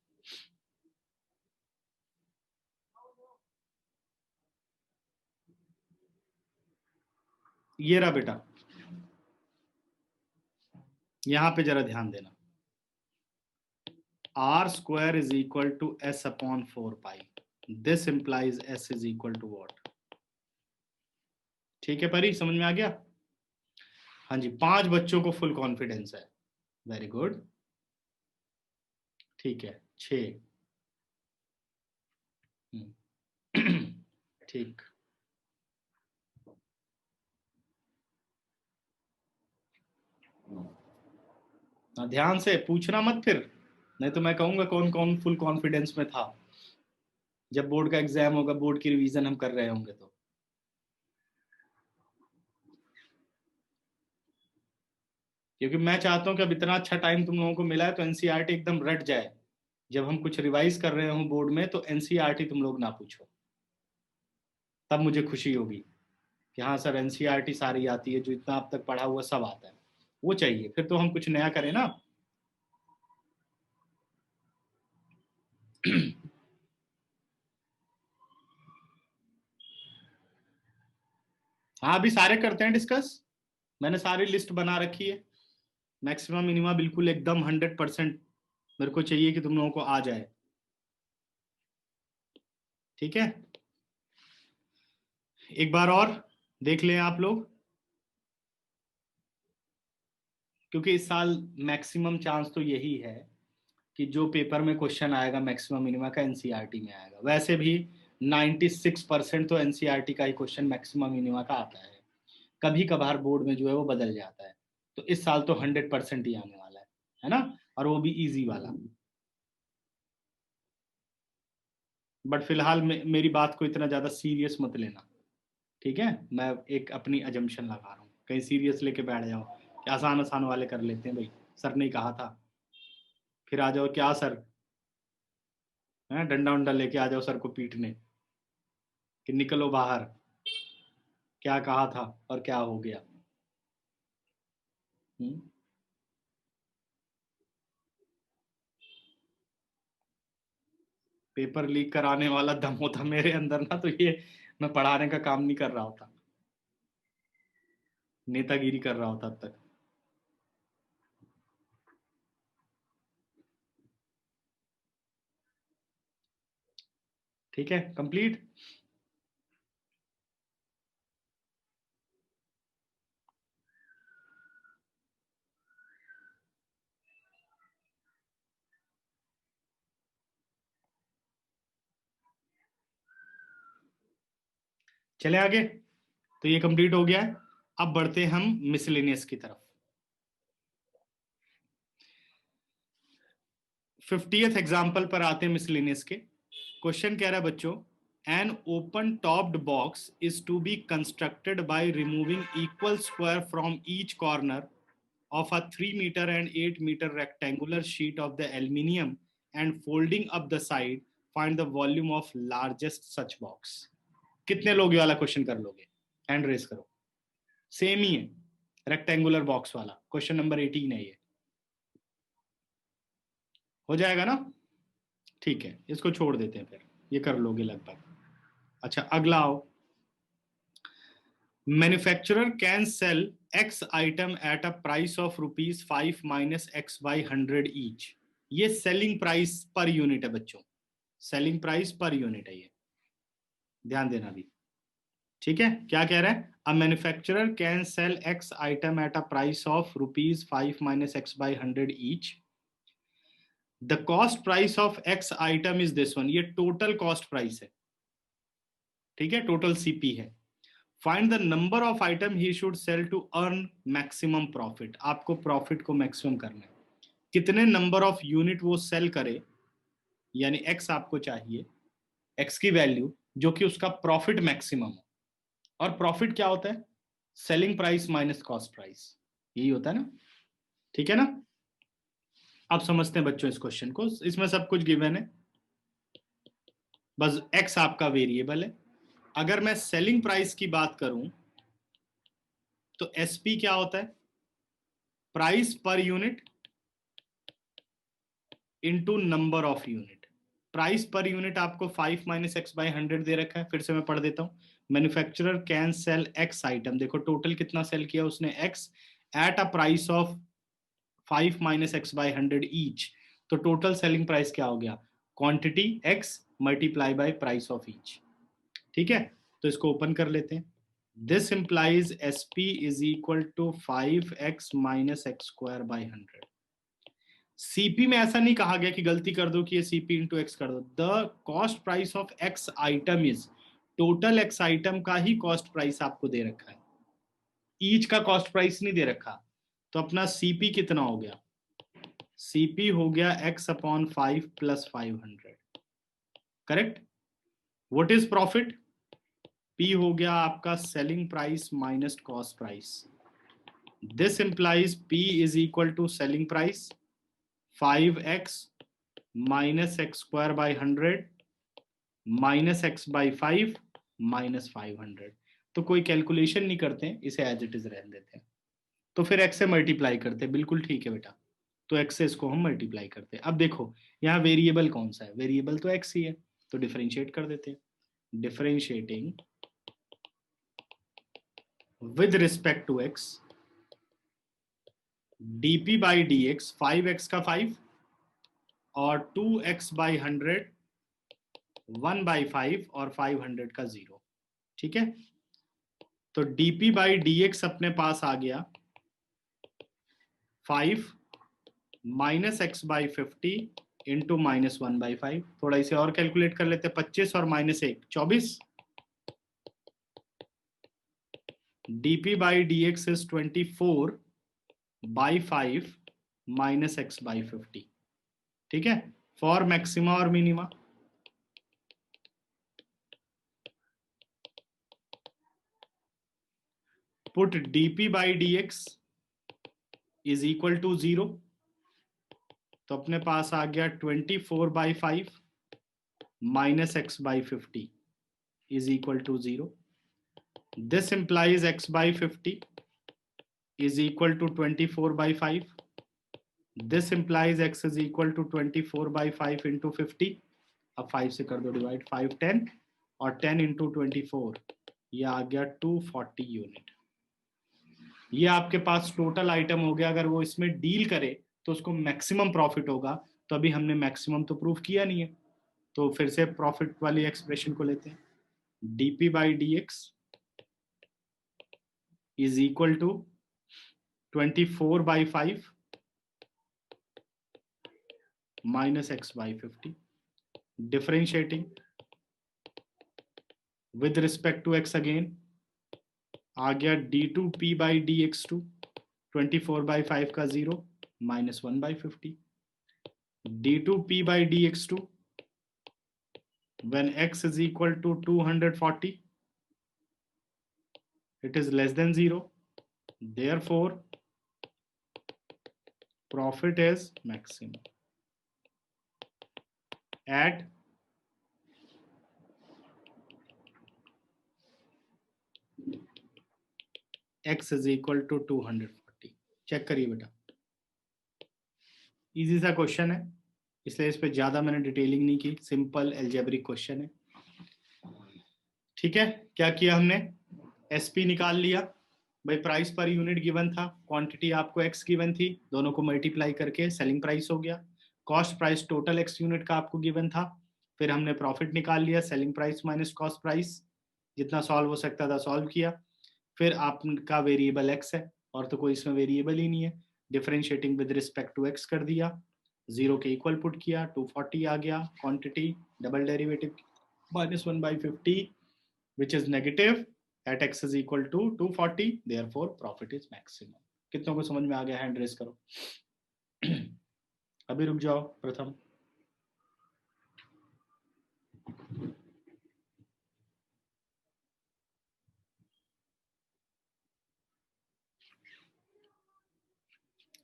ये रहा बेटा, यहां पे जरा ध्यान देना। R square is equal to s upon 4 pi, this implies s is equal to what. ठीक है परी, समझ में आ गया? हाँ जी, 5 बच्चों को फुल कॉन्फिडेंस है, वेरी गुड। ठीक है 6। ठीक, ध्यान से पूछना मत फिर, नहीं तो मैं कहूंगा कौन कौन फुल कॉन्फिडेंस में था। जब बोर्ड का एग्जाम होगा, बोर्ड की रिवीजन हम कर रहे होंगे तो। क्योंकि मैं चाहता हूं कि अब इतना अच्छा टाइम तुम लोगों को मिला है तो एनसीईआरटी एकदम रट जाए। जब हम कुछ रिवाइज कर रहे हो बोर्ड में तो एनसीईआरटी तुम लोग ना पूछो, तब मुझे खुशी होगी कि हाँ सर एनसीईआरटी सारी आती है, जो इतना अब तक पढ़ा हुआ सब आता है, वो चाहिए। फिर तो हम कुछ नया करें ना। हाँ अभी सारे करते हैं डिस्कस। मैंने सारी लिस्ट बना रखी है, मैक्सिमम मिनिमा बिल्कुल एकदम 100% मेरे को चाहिए कि तुम लोगों को आ जाए। ठीक है, एक बार और देख लें आप लोग, क्योंकि इस साल मैक्सिमम चांस तो यही है कि जो पेपर में क्वेश्चन आएगा मैक्सिमम मिनिमा का एनसीईआरटी में आएगा। वैसे भी 96% तो एनसीईआरटी का ही क्वेश्चन मैक्सिमम मिनिमा का आता है, कभी कभार बोर्ड में जो है वो बदल जाता है। तो इस साल तो 100% ही आने वाला है ना, और वो भी इजी वाला। बट फिलहाल मेरी बात को इतना ज्यादा सीरियस मत लेना, ठीक है? मैं एक अपनी अजम्पशन लगा रहा हूँ, कहीं सीरियस लेके बैठ जाओ कि आसान आसान वाले कर लेते हैं भाई, सर ने कहा था, फिर आ जाओ क्या सर है डंडा उंडा लेके आ जाओ सर को पीटने कि निकलो बाहर, क्या कहा था और क्या हो गया। हुँ? पेपर लीक कराने वाला दम होता मेरे अंदर ना तो ये मैं पढ़ाने का काम नहीं कर रहा होता, नेतागिरी कर रहा होता अब तक। ठीक है कंप्लीट। चले आगे, तो ये कंप्लीट हो गया है। अब बढ़ते हैं हम मिसलेनियस की तरफ। 50th एग्जाम्पल पर आते हैं मिसलेनियस के। क्वेश्चन कह रहा है बच्चों, an open topped box is to be constructed by removing equal square from each corner of a 3 meter and 8 meter rectangular sheet of the aluminium and folding up the side, find the volume of largest such box। कितने लोग ये वाला question कर लोगे? Hand raise करो। Same ही है, rectangular box वाला, question number 18 है ये। हो जाएगा ना? ठीक है, इसको छोड़ देते हैं फिर, ये कर लोगे लगभग। अच्छा अगला आओ, manufacturer can sell x item at a price of ₹5 minus x by 100 each. ये सेलिंग प्राइस पर यूनिट है बच्चों, सेलिंग प्राइस पर यूनिट है ये, ध्यान देना भी। ठीक है, क्या कह रहा है? A manufacturer can sell x item at a price of ₹5 minus x by 100 ईच। The cost price of x item is this one, ये टोटल कॉस्ट प्राइस है, ठीक है, टोटल सीपी है। Find the number of item he should sell to earn maximum profit. आपको profit को maximum करना है, कितने नंबर ऑफ यूनिट वो सेल करे, यानी एक्स आपको चाहिए, एक्स की वैल्यू जो कि उसका प्रॉफिट मैक्सिमम हो। और प्रॉफिट क्या होता है? Selling price minus cost price, यही होता है ना? ठीक है ना? अब समझते हैं बच्चों इस क्वेश्चन को, इसमें सब कुछ गिवन है, बस एक्स आपका वेरिएबल है, अगर मैं सेलिंग प्राइस की बात करूं तो एसपी क्या होता है, price per unit into number of unit. Price per unit आपको 5 माइनस एक्स बाई 100 दे रखा है। फिर से मैं पढ़ देता हूं, manufacturer can sell x item, देखो टोटल कितना सेल किया उसने, x, at a price of 5 minus x by 100 each. तो टोटल सेलिंग प्राइस क्या हो गया, quantity x multiply by price of each. ठीक है, तो इसको ओपन कर लेते हैं। This implies SP is equal to 5x minus x square by 100। CP में ऐसा नहीं कहा गया कि गलती कर दो कि ये सीपी इंटू एक्स कर दो। The cost price of x item is, total x item का ही कॉस्ट प्राइस आपको दे रखा है, ईच का कॉस्ट प्राइस नहीं दे रखा। तो अपना सीपी कितना हो गया, सीपी हो गया x upon 5 plus 500, correct. What is profit, P हो गया आपका selling price minus cost price. This implies P is equal to selling price 5x minus x square by 100 minus x by 5 minus 500। तो कोई calculation नहीं करते हैं, इसे as it is रहने देते हैं। तो फिर x से मल्टीप्लाई करते हैं, बिल्कुल ठीक है बेटा। तो x से इसको हम मल्टीप्लाई करते हैं। अब देखो यहाँ वेरिएबल कौन सा है, वेरिएबल तो x ही है, तो डिफरेंशिएट कर देते हैं। Differentiating with respect to x, dp by d x, 5x का 5 और 2x बाई 100, 1 बाई 5 और 500 का 0। ठीक है, तो dp बाई डी एक्स अपने पास आ गया 5 minus x by 50 into minus 1 by 5। थोड़ा इसे और कैलकुलेट कर लेते हैं, 25 और minus 1 24। dp by d x is 24 by 5 minus x by 50। ठीक है, फॉर मैक्सिमा और minima. Put dp by d x is equal to 0, तो अपने पास आ गया 24 by 5 minus x by 50 is equal to 0। This implies x by 50 is equal to 24 by 5. This implies x is equal to 24 by 5 into 50. अब 5 से कर दो divide, 5 10 और 10 इंटू 24, ये आ गया 240 यूनिट। ये आपके पास टोटल आइटम हो गया। अगर वो इसमें डील करे तो उसको मैक्सिमम प्रॉफिट होगा। तो अभी हमने मैक्सिमम तो प्रूफ किया नहीं है, तो फिर से प्रॉफिट वाली एक्सप्रेशन को लेते हैं। dp by d x is equal to 24 by 5 minus x by 50, differentiating with respect to x again आ गया d2p by dx2, 24 by 5 का 0 minus 1 by 50, d2p by dx2 when x is equal to 240 it is less than 0, therefore profit is maximum at x is equal to 240। Check करिए बेटा, easy सा question है, इसलिए इस पे ज्यादा मैंने डिटेलिंग नहीं की, सिंपल एल्जेब्रिक क्वेश्चन है। ठीक है, क्या किया हमने, एसपी निकाल लिया भाई, प्राइस पर यूनिट गिवन था, क्वांटिटी आपको एक्स गिवन थी, दोनों को मल्टीप्लाई करके सेलिंग प्राइस हो गया। Cost price total x unit का आपको गिवन था, फिर हमने प्रॉफिट निकाल लिया, selling price minus cost price, जितना सॉल्व हो सकता था सॉल्व किया। फिर आपका वेरिएबल एक्स है और तो कोई इसमें वेरिएबल ही नहीं है, differentiating with respect to x कर दिया, 0 के इक्वल पुट किया, 240 आ गया quantity, double derivative minus 1 by 50 which is negative at x is equal to 240, therefore profit is maximum। कितनों को समझ में आ गया, हैंड रेस करो। अभी रुक जाओ प्रथम।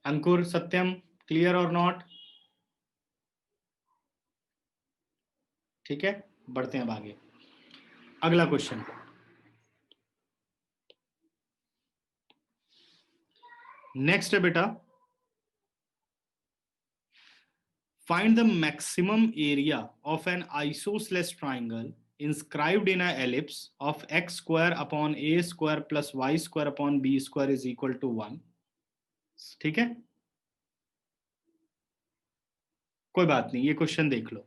अंकुर, सत्यम, क्लियर और नॉट? ठीक है, बढ़ते हैं अब आगे। अगला क्वेश्चन, नेक्स्ट है बेटा, find the maximum area of an isosceles triangle inscribed in a ellipse of x square upon a square plus y square upon b square is equal to 1. ठीक है, कोई बात नहीं, ये क्वेश्चन देख लो.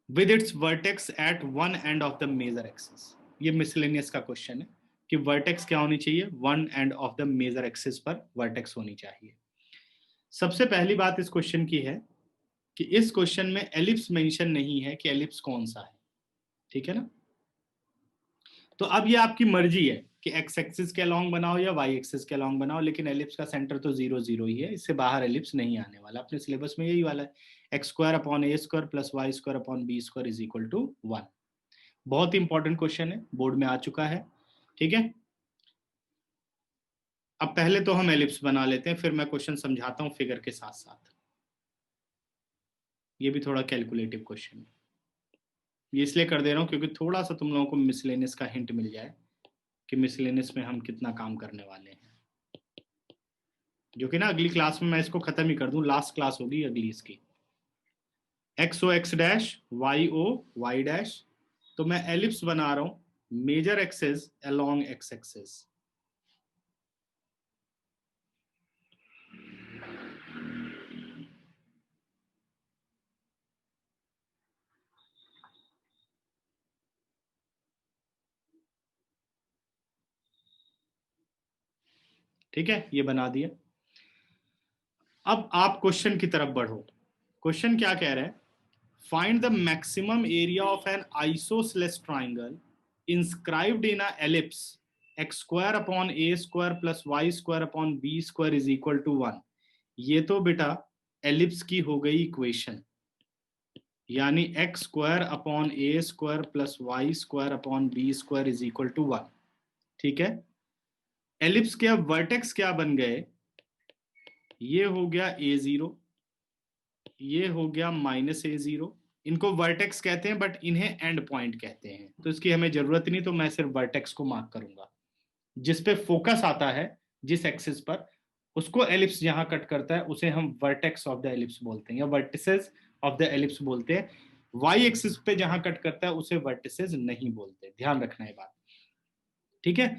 With its vertex at one end of the major axis. ये miscellaneous का क्वेश्चन है कि वर्टेक्स क्या होनी चाहिए, one end of the major axis पर वर्टेक्स होनी चाहिए. सबसे पहली बात इस क्वेश्चन की है कि इस क्वेश्चन में एलिप्स मेंशन नहीं है कि एलिप्स कौन सा है. ठीक है ना. तो अब ये आपकी मर्जी है कि एक्स एक्सिस के अलोंग बनाओ या वाई एक्सिस के अलोंग बनाओ, लेकिन एलिप्स का सेंटर तो 0 0 ही है, इससे बाहर एलिप्स नहीं आने वाला. अपने सिलेबस में यही वाला है, x square upon a square plus y square upon b square is equal to 1. बहुत ही इंपॉर्टेंट क्वेश्चन है, बोर्ड में आ चुका है. ठीक है, अब पहले तो हम एलिप्स बना लेते हैं, फिर मैं क्वेश्चन समझाता हूं फिगर के साथ साथ. ये भी थोड़ा कैलकुलेटिव क्वेश्चन है, ये इसलिए कर दे रहा हूं क्योंकि थोड़ा सा तुम लोगों को मिसलेनियस का हिंट मिल जाए कि मिसलेनियस में हम कितना काम करने वाले हैं, जो कि ना अगली क्लास में मैं इसको खत्म ही कर दूं. लास्ट क्लास होगी अगली इसकी. X O X dash, Y O Y dash. तो मैं एलिप्स बना रहा हूं major axis along X axis. ठीक है, ये बना दिया. अब आप क्वेश्चन की तरफ बढ़ो. क्वेश्चन क्या कह रहे हैं, find the maximum area of an isosceles triangle inscribed in a ellipse x square upon a square plus y square upon b square is equal to 1. ये तो बेटा एलिप्स की हो गई इक्वेशन, यानी x square upon a square plus y square upon b square is equal to 1. ठीक है, ellipse के अब वर्टेक्स क्या बन गए, ये हो गया a0, ये हो गया -a0. इनको वर्टेक्स कहते हैं बट इन्हें एंड पॉइंट कहते हैं, तो इसकी हमें जरूरत नहीं, तो मैं सिर्फ वर्टेक्स को मार्क करूंगा. जिस पे फोकस आता है जिस एक्सिस पर, उसको एलिप्स जहां कट करता है उसे हम वर्टेक्स ऑफ द एलिप्स बोलते हैं या वर्टिसेस ऑफ द एलिप्स बोलते हैं. वाई एक्सिस पे जहां कट करता है उसे वर्टिसेस नहीं बोलते, ध्यान रखना है बात. ठीक है,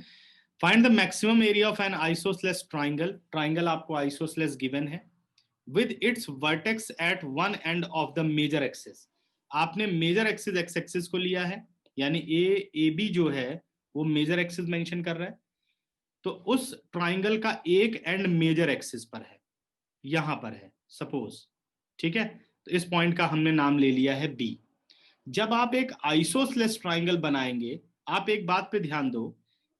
find the maximum area of an isosceles triangle. Triangle आपको आइसोसेलेस गिवन है with its vertex at one end of the major axis. आपने मेजर एक्सिस एक्स एक्सिस को लिया है, यानी ए बी जो है वो मेजर एक्सिस मेंशन कर रहा है, तो उस ट्राइंगल का एक एंड मेजर एक्सिस पर है, यहां पर है सपोज. ठीक है, तो इस पॉइंट का हमने नाम ले लिया है बी. जब आप एक आइसोसेलेस ट्राइंगल बनाएंगे, आप एक बात पे ध्यान दो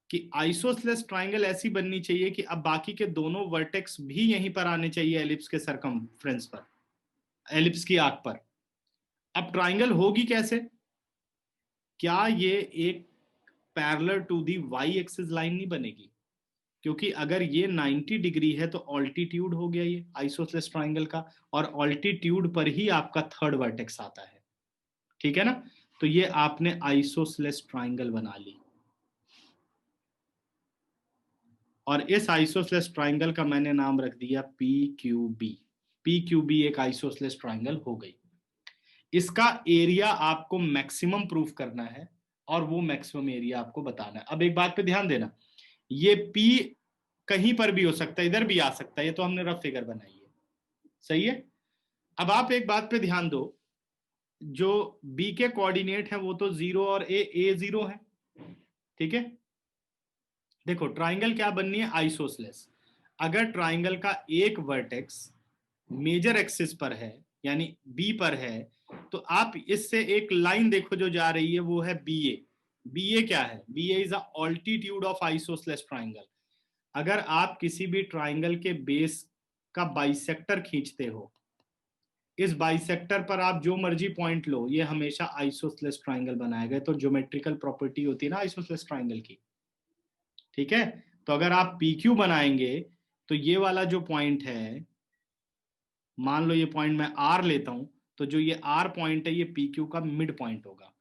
कि आइसोसेलेस ट्राइंगल ऐसी बननी चाहिए कि अब बाकी के दोनों वर्टेक्स भी यहीं पर आने चाहिए एलिप्स के सरकमफ्रेंस पर, एलिप्स की आर्क पर. अब ट्राइंगल होगी कैसे, क्या ये एक parallel to the y axis line नहीं बनेगी, क्योंकि अगर ये 90 डिग्री है तो ऑल्टीट्यूड हो गया ये आइसोसेलेस ट्राइंगल का, और ऑल्टीट्यूड पर ही आपका थर्ड वर्टेक्स आता है. ठीक है ना, तो ये आपने आइसोसेलेस ट्राइंगल बना ली, और इस आइसोसेलेस ट्राइंगल का मैंने नाम रख दिया PQB. PQB एक आइसोसेलेस ट्राइंगल हो गई. इसका एरिया आपको मैक्सिमम प्रूफ करना है और वो मैक्सिमम एरिया आपको बताना है. अब एक बात पे ध्यान देना, ये P कहीं पर भी हो सकता है, इधर भी आ सकता है, ये तो हमने रफ फिगर बनाई है. सही है. अब आप एक बात पे ध्यान दो, जो B के कोऑर्डिनेट है वो तो 0 और A 0 है. ठीक है, देखो ट्राइंगल क्या बननी है, आइसोसेलेस. अगर ट्राइंगल का एक वर्टेक्स मेजर एक्सिस पर है यानी बी पर है, तो आप इससे एक लाइन देखो जो जा रही है, वो है BA. BA क्या है, BA is altitude of isosceles triangle. अगर आप किसी भी ट्राइंगल के बेस का बाइसेक्टर खींचते हो, इस बाइसेक्टर पर आप जो मर्जी पॉइंट लो, ये हमेशा आइसोसेलेस ट्राइंगल बनाएगा. तो ज्योमेट्रिकल प्रॉपर्टी होती है ना आइसोसेलेस ट्राइंगल की. ठीक है, तो अगर आप PQ बनाएंगे तो ये वाला जो पॉइंट है, मान लो ये पॉइंट मैं R लेता हूं, तो जो ये R पॉइंट है ये PQ का मिड पॉइंट होगा.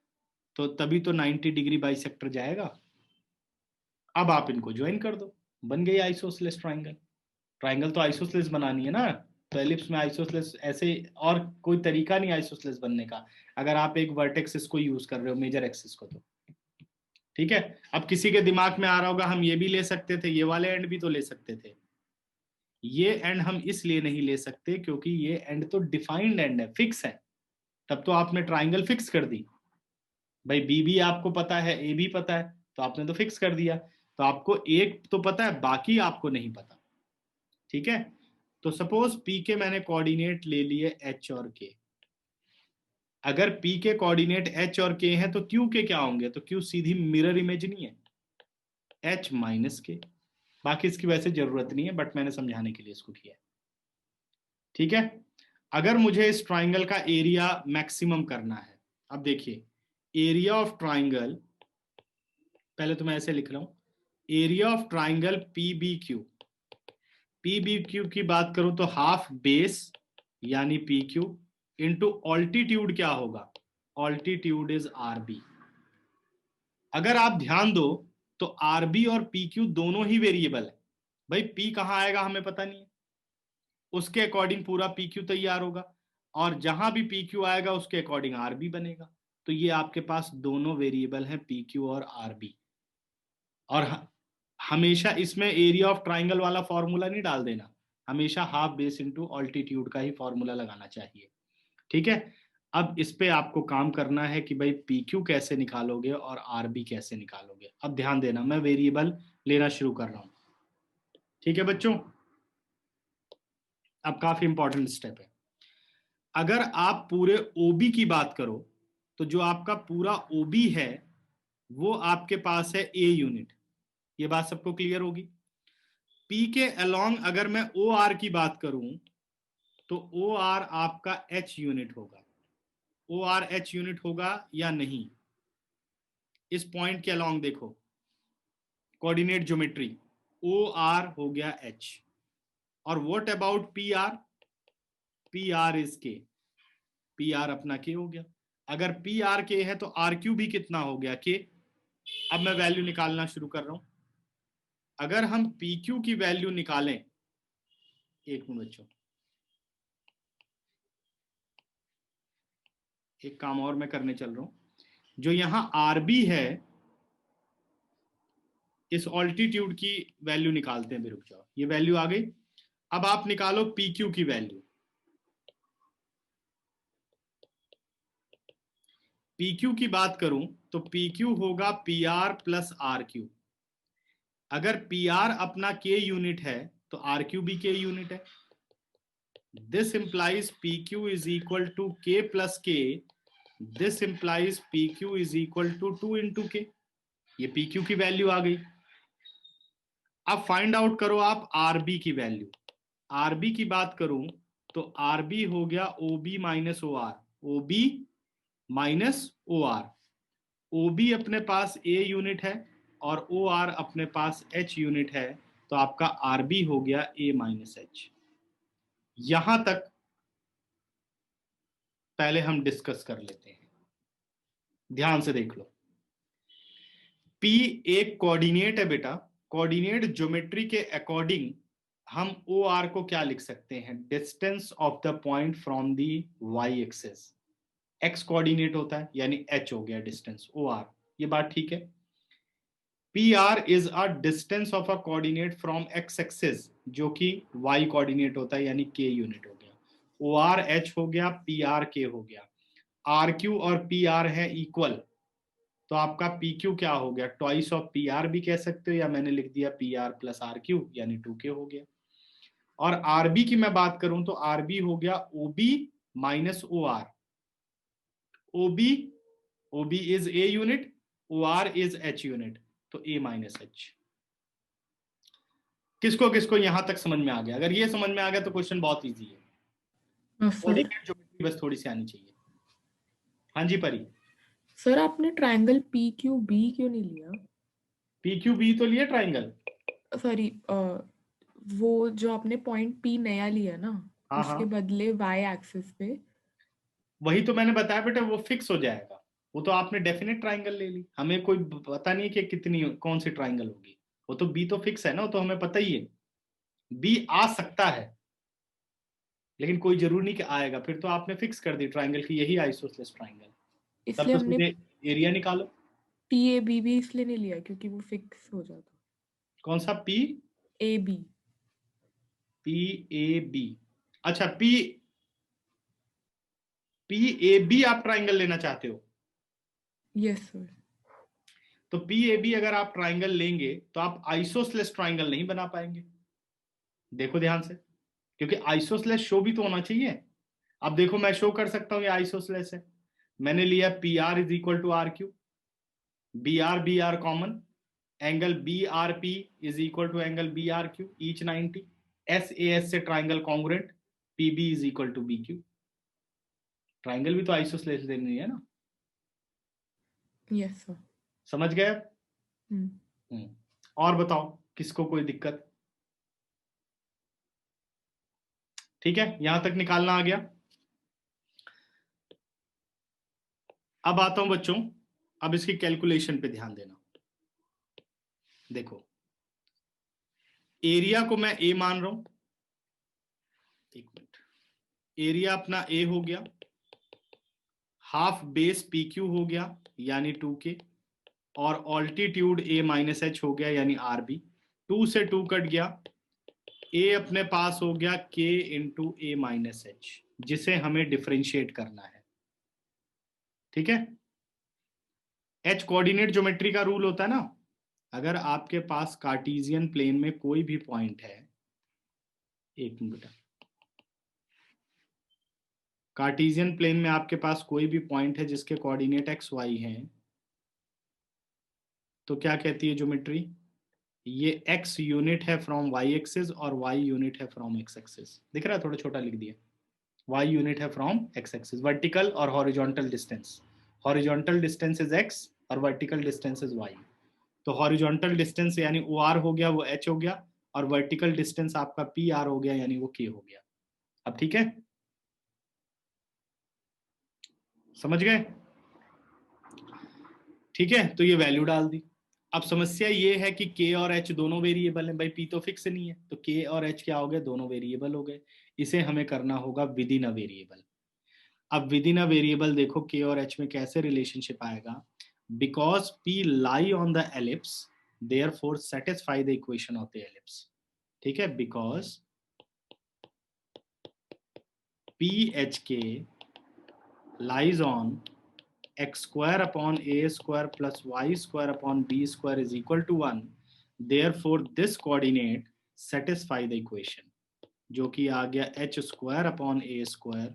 तो तभी तो 90 डिग्री बाइसेक्टर जाएगा। अब आप इनको ज्वाइन कर दो, बन गई आइसोसेलेस ट्राइंगल। ट्राइंगल तो आइसोसेलेस बनानी है ना, तो एलिप्स में आइसोसेलेस ऐसे और कोई तरीका नहीं आइसोसेलेस बनने का, अगर आप एक वर्टेक्स इसको यूज कर रहे हो मेजर एक्सिस को तो। ठीक है, अब किसी के दिमाग में आ रहा होगा हम ये भी ले सकते थे, ये वाले एंड भी तो ले सकते थे। ये एंड हम इसलिए नहीं ले सकते क्योंकि ये एंड तो डिफाइंड एंड है, फिक्स है। तब तो आपने ट्राइंगल फिक्स कर दी भाई, बी भी आपको पता है, ए भी पता है, तो आपने तो फिक्स कर दिया। तो आपको एक तो पता है, बाकी आपको नहीं पता। ठीक है, तो सपोज पी के मैंने कोऑर्डिनेट ले लिए एच और के। अगर पी के कोऑर्डिनेट एच और के हैं तो क्यू के क्या होंगे, तो क्यू सीधी मिरर इमेज नहीं है, एच माइनस के। बाकी इसकी वैसे जरूरत नहीं है, बट मैंने समझाने के लिए इसको किया है। ठीक है, अगर मुझे इस ट्राइंगल का एरिया मैक्सिमम करना है, अब देखिए एरिया ऑफ ट्राइंगल, पहले तो मैं ऐसे लिख रहा हूं, area of triangle p b q. P b q की बात करूं तो हाफ बेस यानी पी क्यू इंटू ऑल्टीट्यूड क्या होगा, ऑल्टीट्यूड इज आर बी। अगर आप ध्यान दो तो आर बी और पी क्यू दोनों ही वेरिएबल है। भाई पी कहां आएगा हमें पता नहीं है, उसके अकॉर्डिंग पूरा पी क्यू तैयार होगा, और जहां भी पी क्यू आएगा उसके अकॉर्डिंग आर बी बनेगा। तो ये आपके पास दोनों वेरिएबल हैं पी क्यू और आर बी। और हमेशा इसमें एरिया ऑफ ट्राइंगल वाला फॉर्मूला नहीं डाल देना, हमेशा हाफ बेस इंटू ऑल्टीट्यूड का ही फॉर्मूला लगाना चाहिए। ठीक है, अब इस पे आपको काम करना है कि भाई पी क्यू कैसे निकालोगे और आर बी कैसे निकालोगे। अब ध्यान देना, मैं वेरिएबल लेना शुरू कर रहा हूं। ठीक है बच्चों, अब काफी इंपॉर्टेंट स्टेप है। अगर आप पूरे ओबी की बात करो तो जो आपका पूरा ओबी है वो आपके पास है ए यूनिट। ये बात सबको क्लियर होगी। पी के अलोंग अगर मैं ओ आर की बात करूं तो ओ आर आपका एच यूनिट होगा। ओ आर एच यूनिट होगा या नहीं, इस पॉइंट के अलोंग देखो, कोऑर्डिनेट ज्योमेट्री, ओ आर हो गया एच। और what about P R, P R is के, पी आर अपना के हो गया। अगर पी आर के है तो आर क्यू भी कितना हो गया, के। अब मैं वैल्यू निकालना शुरू कर रहा हूं। अगर हम पी क्यू की वैल्यू निकालें, एक मिनट बच्चों, एक काम और मैं करने चल रहा हूं। जो यहां आर बी है, इस ऑल्टीट्यूड की वैल्यू निकालते हैं, भी रुक जाओ, ये वैल्यू आ गई। अब आप निकालो पी क्यू की वैल्यू। पी क्यू की बात करूं तो पी क्यू होगा p r plus r q. अगर पी आर अपना के यूनिट है तो आर क्यू भी के यूनिट है। This implies p q is equal to k plus k. This implies p q is equal to 2 into k. ये p q की value आ गई। अब फाइंड आउट करो आप आर बी की वैल्यू। आर बी की बात करूं तो आर बी हो गया o b minus o r, o b minus o r. O b अपने पास ए यूनिट है और ओ आर अपने पास एच यूनिट है, तो आपका आर बी हो गया ए माइनस एच। यहां तक पहले हम डिस्कस कर लेते हैं, ध्यान से देख लो। पी एक कोऑर्डिनेट है बेटा, कोऑर्डिनेट ज्योमेट्री के अकॉर्डिंग हम ओ आर को क्या लिख सकते हैं, distance of the point from the y axis. X coordinate होता है यानी एच हो गया डिस्टेंस ओ आर, ये बात ठीक है। P R is a distance of a coordinate from x axis, जो कि वाई कोऑर्डिनेट होता है यानी के यूनिट हो गया। ओ आर एच हो गया, पी आर के हो गया। आर क्यू और पी आर है इक्वल, तो आपका पी क्यू क्या हो गया, ट्वाइस ऑफ पी आर भी कह सकते हो, या मैंने लिख दिया p r plus r q यानी 2k हो गया। और आर बी की मैं बात करूं तो आर बी हो गया o b minus o r. O b is a unit, o r is h unit, तो ए माइनस एच। किसको किसको यहां तक समझ में आ गया? अगर ये समझ में आ गया तो क्वेश्चन बहुत इजी है। सर ज्योमेट्री बस थोड़ी सी आनी चाहिए। हाँ जी परी। सर आपने ट्रायंगल पी क्यू बी क्यों नहीं लिया? पी क्यू बी तो लिया ट्राइंगल। सॉरी, वो जो आपने पॉइंट पी नया लिया ना, हाँ हाँ, उसके बदले वाई एक्सिस पे। वही तो मैंने बताया बेटा, वो फिक्स हो जाएगा। वो तो आपने डेफिनेट ट्राइंगल ले ली, हमें कोई पता नहीं कि कितनी कौन सी ट्राइंगल होगी, वो तो बी तो फिक्स है ना, वो तो हमें पता ही है। बी आ सकता है लेकिन कोई जरूरी नहीं कि आएगा, फिर तो आपने फिक्स कर दी ट्राइंगल की यही आइसोसेलेस ट्राइंगल, तब इसलिए तो हमने सीधे एरिया निकालो। पी ए बी भी इसलिए नहीं लिया क्योंकि वो फिक्स हो जाता। कौन सा पी? A b. P a b. अच्छा, पी पी ए बी आप ट्राइंगल लेना चाहते हो? Yes sir. तो पी ए बी अगर आप ट्राइंगल लेंगे तो आप आइसोसेलेस ट्राइंगल नहीं बना पाएंगे, देखो ध्यान से, क्योंकि आइसोसेलेस शो भी तो होना चाहिए। अब देखो मैं शो कर सकता हूं ये आइसोसेलेस है, मैंने लिया P R is equal to R Q, B R common, angle B R P is equal to angle B R Q each 90, S A S से triangle congruent, P B is equal to B Q. Triangle भी तो isosceles देनी है ना, yes sir. समझ गए? हम्म। और बताओ किसको कोई दिक्कत? ठीक है, यहां तक निकालना आ गया। अब आता हूं बच्चों, अब इसकी कैलकुलेशन पे ध्यान देना। देखो एरिया को मैं ए मान रहा हूं, एक मिनट, एरिया अपना ए हो गया, हाफ बेस पी क्यू हो गया यानी 2k, और ऑल्टीट्यूड ए माइनस एच हो गया यानी आर बी, 2 से 2 कट गया, ए अपने पास हो गया k इंटू ए माइनस एच, जिसे हमें डिफरेंशिएट करना है। ठीक है, एच कोऑर्डिनेट ज्योमेट्री का रूल होता है ना, अगर आपके पास कार्टेशियन प्लेन में कोई भी पॉइंट है, एक मिनट बेटा, कार्टेशियन प्लेन में आपके पास कोई भी पॉइंट है जिसके कोऑर्डिनेट एक्स वाई हैं, तो क्या कहती है ज्योमेट्री, ये x यूनिट है फ्रॉम y एक्सिस और y यूनिट है फ्रॉम x एक्सिस, दिख रहा है, थोड़ा छोटा लिख दिया, y यूनिट है फ्रॉम x एक्सिस, वर्टिकल और horizontal distance, horizontal distance is x और वर्टिकल डिस्टेंस इज y, तो हॉरिजॉन्टल डिस्टेंस यानी ओ आर हो गया वो h हो गया, और वर्टिकल डिस्टेंस आपका पी आर हो गया यानी वो k हो गया। अब ठीक है, समझ गए? ठीक है, तो ये वैल्यू डाल दी। अब समस्या ये है कि k और h दोनों वेरिएबल हैं, भाई p तो फिक्स नहीं है, तो k और h क्या हो गए, दोनों वेरिएबल हो गए, इसे हमें करना होगा विद इन अ वेरिएबल। अब विद इन अ वेरिएबल देखो k और h में कैसे रिलेशनशिप आएगा, because p lie on the ellipse therefore satisfy the equation of the ellipse. ठीक है, because p h k lies on x square upon a square plus y square upon b square is equal to 1, therefore this coordinate satisfy the equation, जो कि आ गया h square upon a square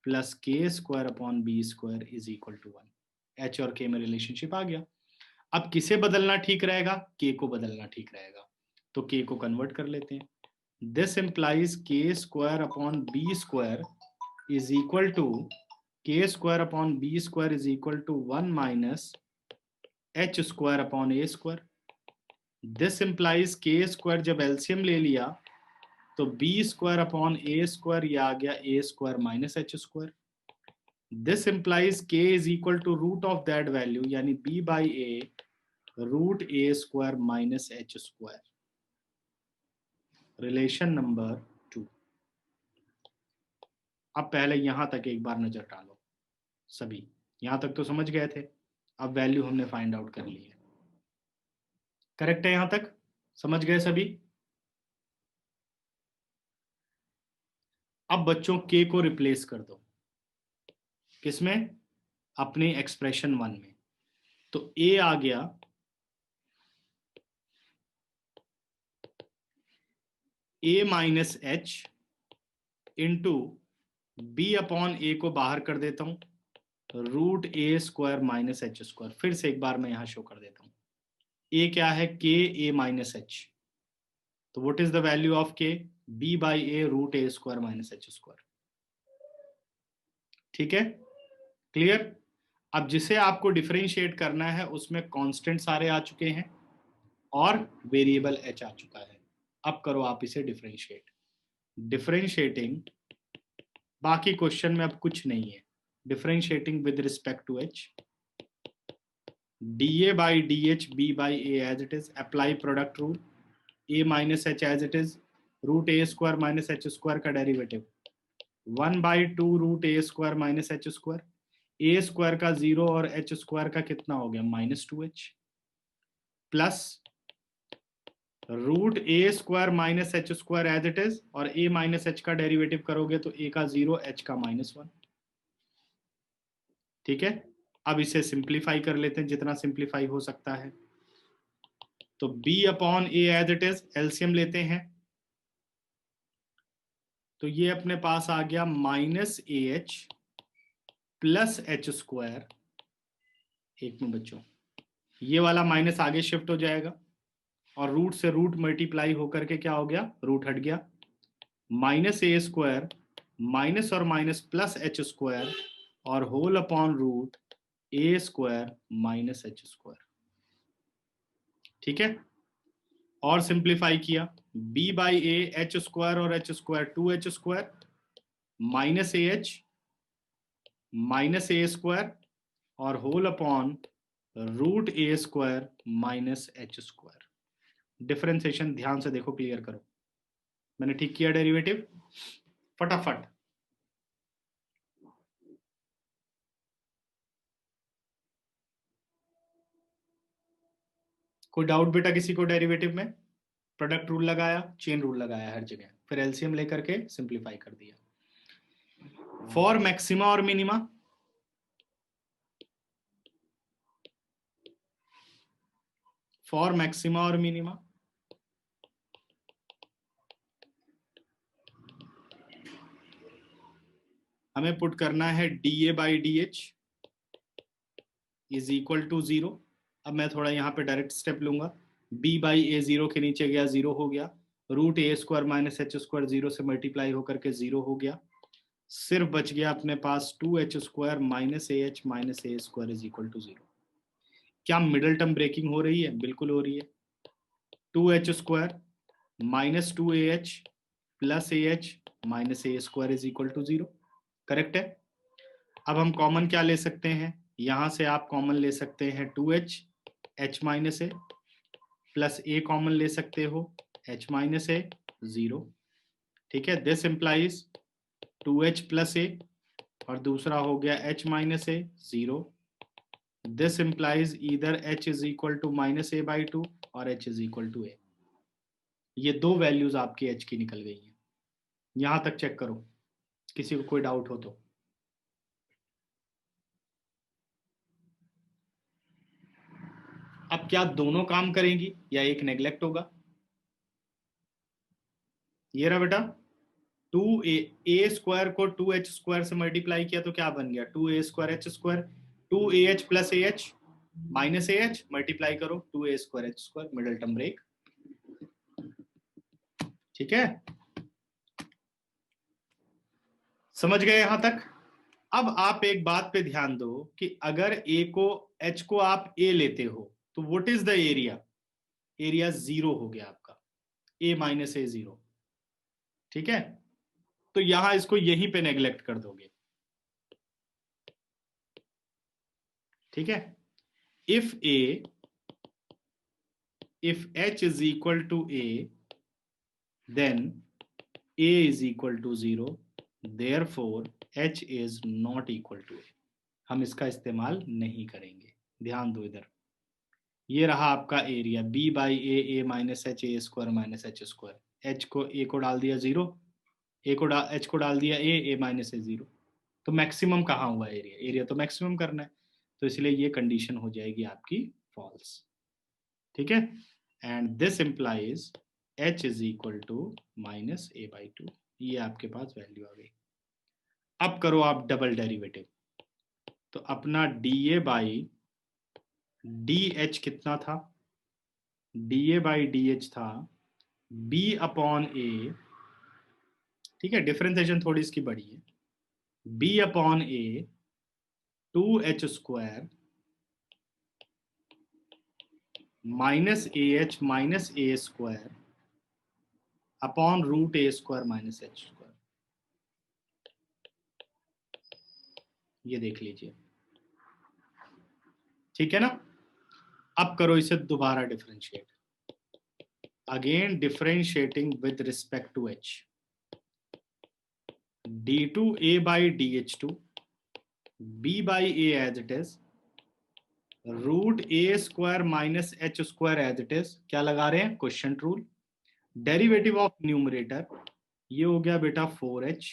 plus k square upon b square is equal to 1। h और k में relationship आ गया। अब किसे बदलना ठीक रहेगा, k को बदलना ठीक रहेगा, तो k को कन्वर्ट कर लेते हैं। This implies k square upon b square is equal to k square upon b square is equal to 1 minus h square upon a square। This implies k square जब एलसीएम ले लिया तो b square upon a square ये आ गया a square minus h square। This implies k is equal to root of that value यानी b by a root a square minus h square। Relation number 2। अब पहले यहां तक एक बार नजर डालो, सभी यहां तक तो समझ गए थे, अब वैल्यू हमने फाइंड आउट कर ली है, करेक्ट है? यहां तक समझ गए सभी? अब बच्चों k को रिप्लेस कर दो, किसमें, अपने एक्सप्रेशन 1 में, तो a आ गया a minus h into b upon a को बाहर कर देता हूं root a square minus h square. फिर से एक बार मैं यहां शो कर देता हूं, a क्या है, k a माइनस एच, तो what is the value of k, b by a root a square minus h square. ठीक है, क्लियर? अब जिसे आपको डिफरेंशिएट करना है उसमें कांस्टेंट सारे आ चुके हैं और वेरिएबल h आ चुका है। अब करो आप इसे डिफरेंशिएट, डिफरेंशिएटिंग, बाकी क्वेश्चन में अब कुछ नहीं है, differentiating with respect to h, dA by dH, B by A as it is. Apply product rule. A minus H as it is. Root A square minus H square का derivative 1/2 root a square minus h square. A square का 0 और h square का कितना हो गया -2h plus root a square minus h square as it is, और a minus h का derivative करोगे तो ए का 0, एच का -1. ठीक है, अब इसे सिंप्लीफाई कर लेते हैं जितना सिंप्लीफाई हो सकता है. तो b upon a as it is, LCM लेते हैं तो ये अपने पास आ गया -ah प्लस एच स्क्वायर. एक मिनट बच्चों, ये वाला माइनस आगे शिफ्ट हो जाएगा और रूट से रूट मल्टीप्लाई होकर के क्या हो गया, रूट हट गया. -a स्क्वायर माइनस और माइनस प्लस एच स्क्वायर और whole upon root a square minus h square. ठीक है, और सिंप्लीफाई किया b by a h square और h square 2h square minus a h minus a square और whole upon root a square minus h square. Differentiation ध्यान से देखो, clear करो. मैंने ठीक किया डेरिवेटिव फटाफट. कोई डाउट बेटा किसी को डेरिवेटिव में? प्रोडक्ट रूल लगाया, चेन रूल लगाया हर जगह, फिर एलसीएम लेकर के सिंप्लीफाई कर दिया. फॉर मैक्सिमा और मिनिमा, फॉर मैक्सिमा और मिनिमा हमें पुट करना है dA by DH is equal to 0. अब मैं थोड़ा यहाँ पे डायरेक्ट स्टेप लूंगा. b बाई ए 0 के नीचे गया, 0 हो गया. Root a square minus h square 0 से मल्टीप्लाई होकर के 0 हो गया. सिर्फ बच गया अपने पास 2h square minus a h minus a square is equal to 0. क्या मिडल टर्म ब्रेकिंग हो रही है? बिल्कुल हो रही है. 2h square minus 2ah plus a h minus a square is equal to 0. Correct है. अब हम कॉमन क्या ले सकते हैं? यहां से आप कॉमन ले सकते हैं 2h h माइनस ए प्लस ए कॉमन ले सकते हो h माइनस ए 0. ठीक है, दिस इंप्लाइज 2h प्लस ए और दूसरा हो गया h minus a 0. This implies either h is equal to minus a by 2 और h is equal to a. ये दो वैल्यूज आपकी h की निकल गई हैं. यहां तक चेक करो, किसी को कोई डाउट हो तो. अब क्या दोनों काम करेंगी या एक नेग्लेक्ट होगा? ये रहा बेटा, 2a स्क्वायर को 2h स्क्वायर से मल्टीप्लाई किया तो क्या बन गया, 2a square h square 2ah plus ah minus ah multiply करो 2a square h square, middle term break. ठीक है, समझ गए यहां तक? अब आप एक बात पे ध्यान दो कि अगर a को h को आप a लेते हो तो what is the area? Area 0 हो गया आपका, a माइनस ए 0. ठीक है, तो यहां इसको यहीं पे नेग्लेक्ट कर दोगे. ठीक है, if h is equal to a then a is equal to 0, therefore h is not equal to a. हम इसका इस्तेमाल नहीं करेंगे. ध्यान दो इधर, ये रहा आपका area b by A minus H A square minus h square. h को a को डाल दिया 0, h को डाल दिया a माइनस ए 0. तो मैक्सिमम कहाँ हुआ एरिया? एरिया तो मैक्सिमम करना है, तो इसलिए ये कंडीशन हो जाएगी आपकी फॉल्स. ठीक है, and this implies h is equal to minus a by 2. ये आपके पास वैल्यू आ गई. अब करो आप डबल डेरिवेटिव, तो अपना dA बाई dH कितना था? dA बाई dH था b अपॉन ए. ठीक है, डिफरेंशिएशन थोड़ी इसकी बड़ी है. b upon a 2h square minus a h minus a square upon root a square minus h square. ये देख लीजिए. ठीक है ना? अब करो इसे दोबारा differentiate, again differentiating with respect to h, d2a by dh2 b by a as it is, root a square minus h square as it is, क्या लगा रहे हैं, question rule. Derivative of numerator ये हो गया बेटा 4h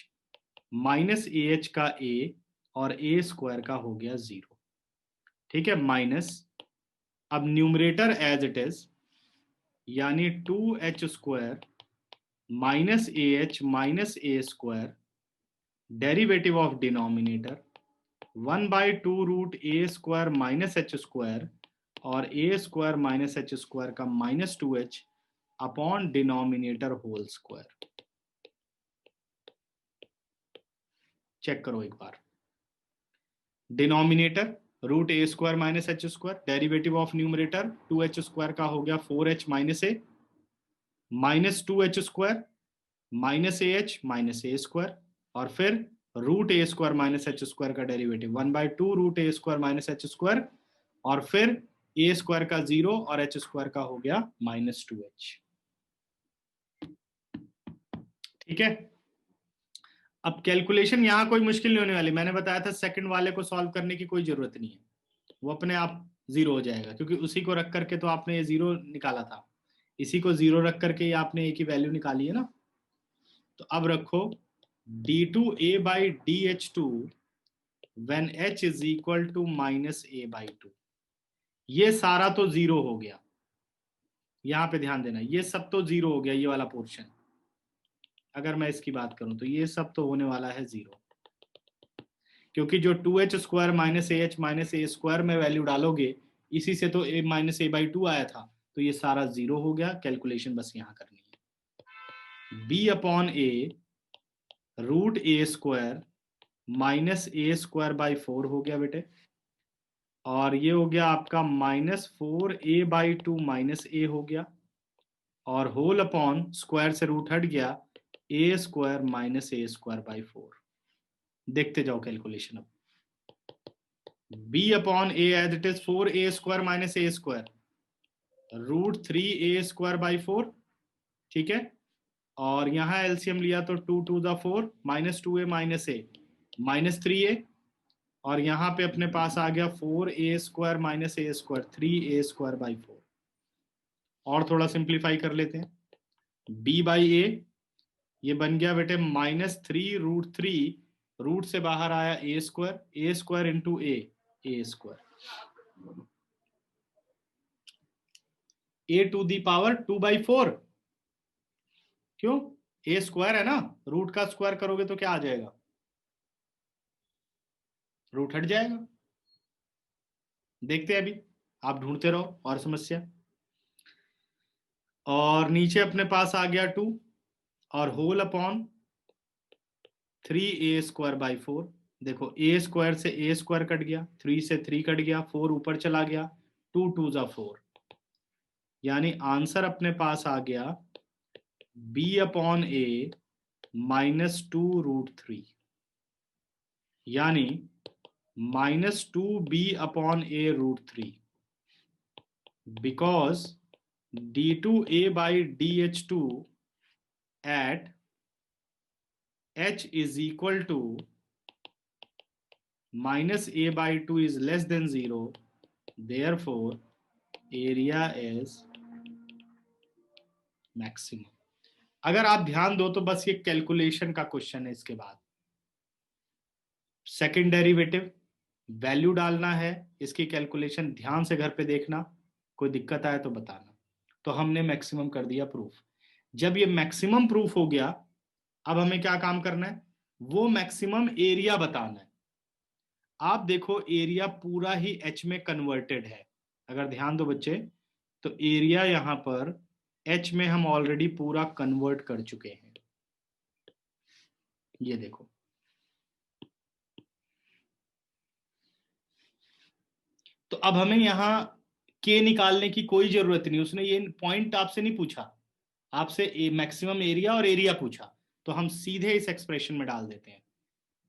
माइनस ए एच का a और a स्क्वायर का हो गया 0, ठीक है, माइनस, अब न्यूमरेटर एज इट इज यानी 2h square minus a h minus a square, derivative of denominator 1/2 root a square minus h square और a square minus h square का minus 2h upon denominator whole square. Check करो एक बार, denominator root a square minus h square, derivative of numerator 2h square का हो गया 4h minus a, minus 2h square minus a h minus a square, और फिर root a square minus h square का derivative 1/2 root a square minus h square, और फिर ए square का 0 और एच स्क्वायर का हो गया माइनस 2h, ठीक है। अब कैलकुलेशन यहां कोई मुश्किल नहीं होने वाली, मैंने बताया था सेकंड वाले को सॉल्व करने की कोई जरूरत नहीं है, वो अपने आप 0 हो जाएगा, क्योंकि उसी को रख करके तो आपने ये 0 निकाला था, इसी को 0 रख करके आपने एक ही वैल्यू निकाली है ना। तो अब रखो d2a by dh2 when h is equal to minus a by 2, ये सारा तो 0 हो गया, यहां पे ध्यान देना, ये सब तो 0 हो गया, ये वाला पोर्शन, अगर मैं इसकी बात करूं तो ये सब तो होने वाला है 0, क्योंकि जो 2h square minus a h minus a square में वैल्यू डालोगे इसी से तो a माइनस ए बाई 2 आया था, तो ये सारा 0 हो गया, कैलकुलेशन बस यहां करनी है, b upon a root a square minus a square by 4 हो गया बेटे, और ये हो गया आपका माइनस 4a बाई 2 माइनस ए हो गया, और होल अपॉन स्क्वायर से रूट हट गया a square minus a square by 4। देखते जाओ कैलकुलेशन, अब b upon a as it is 4a square minus a square root 3a square by 4, ठीक है, और यहां एलसीएम लिया तो 2 2 the 4 minus 2a minus a minus 3a, और यहां पे अपने पास आ गया 4a square minus a square 3a square by 4, और थोड़ा सिंप्लीफाई कर लेते हैं, b बाई ए ये बन गया बेटे माइनस 3 रूट 3, रूट से बाहर आया a square into a square, a to the power 2/4, क्यों, ए स्क्वायर है ना, रूट का स्क्वायर करोगे तो क्या आ जाएगा, रूट हट जाएगा। देखते हैं अभी, आप ढूंढते रहो और समस्या, और नीचे अपने पास आ गया 2 और whole upon 3a square by 4, देखो ए स्क्वायर से ए स्क्वायर कट गया, 3 से 3 कट गया, 4 ऊपर चला गया, 2 2 जा 4, यानी आंसर अपने पास आ गया b upon a minus 2 root 3, यानी minus 2b upon a root 3, because d2a by dh2 at h is equal to minus a by 2 is less than 0, therefore area is maximum। अगर आप ध्यान दो तो बस ये कैलकुलेशन का क्वेश्चन है, इसके बाद सेकंड डेरिवेटिव वैल्यू डालना है, इसकी कैलकुलेशन ध्यान से घर पे देखना, कोई दिक्कत आए तो बताना। तो हमने मैक्सिमम कर दिया प्रूफ, जब ये मैक्सिमम प्रूफ हो गया अब हमें क्या काम करना है, वो मैक्सिमम एरिया बताना है। आप देखो एरिया पूरा ही एच में कन्वर्टेड है, अगर ध्यान दो बच्चे, तो एरिया यहां पर एच में हम ऑलरेडी पूरा कन्वर्ट कर चुके हैं, ये देखो, तो अब हमें यहां के निकालने की कोई जरूरत नहीं, उसने ये पॉइंट आपसे नहीं पूछा, आपसे मैक्सिमम एरिया और एरिया पूछा, तो हम सीधे इस एक्सप्रेशन में डाल देते हैं,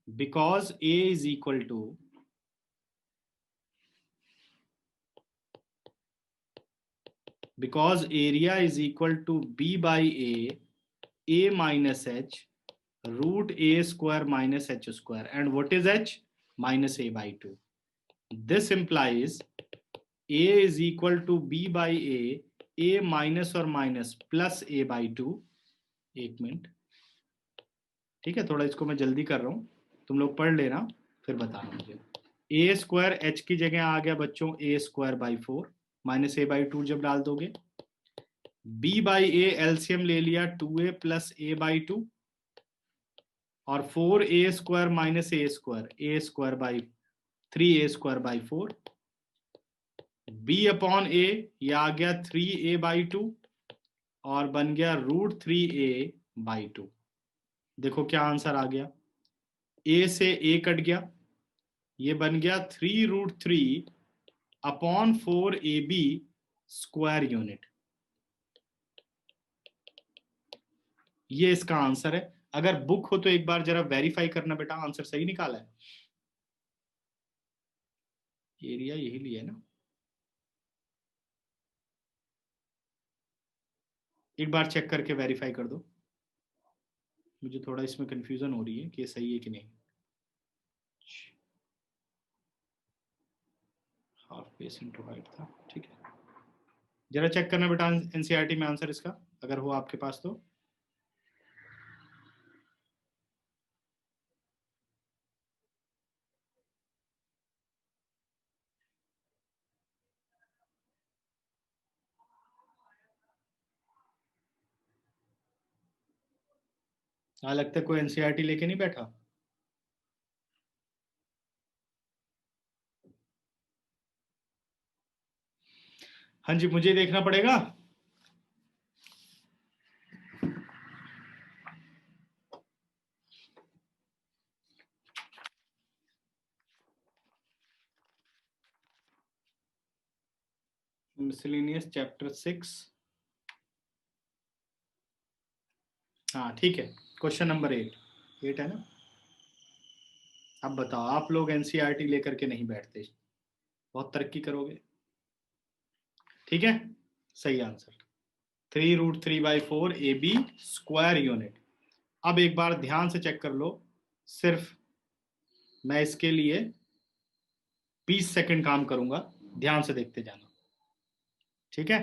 because a is equal to because area is equal to b by a minus h, root a square minus h square. And what is h? Minus a by 2. This implies a is equal to b by a minus और minus plus a by 2. एक minute, ठीक है, थोड़ा इसको मैं जल्दी कर रहा हूं, तुम लोग पढ़ लेना फिर बताना मुझे. ए स्क्वायर एच की जगह आ गया बच्चों a square by 4 minus a by 2 जब डाल दोगे. b बाई ए एलसीएम ले लिया 2a प्लस ए बाई 2 और 4a square minus a square by 3a square by 4. b upon a ये आ गया 3a बाई 2 और बन गया रूट 3a बाई 2. देखो क्या आंसर आ गया, a से a कट गया, ये बन गया 3 root 3 upon 4ab square unit. ये इसका आंसर है. अगर बुक हो तो एक बार जरा वेरीफाई करना बेटा, आंसर सही निकाला है. एरिया यही लिया है ना, एक बार चेक करके वेरीफाई कर दो. मुझे थोड़ा इसमें कंफ्यूजन हो रही है कि सही है कि नहीं. हाफ बेस इनटू हाइट था, ठीक है. जरा चेक करना बेटा एनसीईआरटी में आंसर इसका, अगर हो आपके पास तो. हाँ, लगता है कोई एनसीईआरटी लेके नहीं बैठा. हाँ जी, मुझे देखना पड़ेगा. Miscellaneous chapter 6. हाँ ठीक है, क्वेश्चन नंबर 8 है ना. अब बताओ, आप लोग एनसीईआरटी लेकर के नहीं बैठते, बहुत तरक्की करोगे. ठीक है, सही answer 3 root 3 by 4 a b square unit. अब एक बार ध्यान से चेक कर लो, सिर्फ मैं इसके लिए 20 सेकंड काम करूंगा, ध्यान से देखते जाना. ठीक है,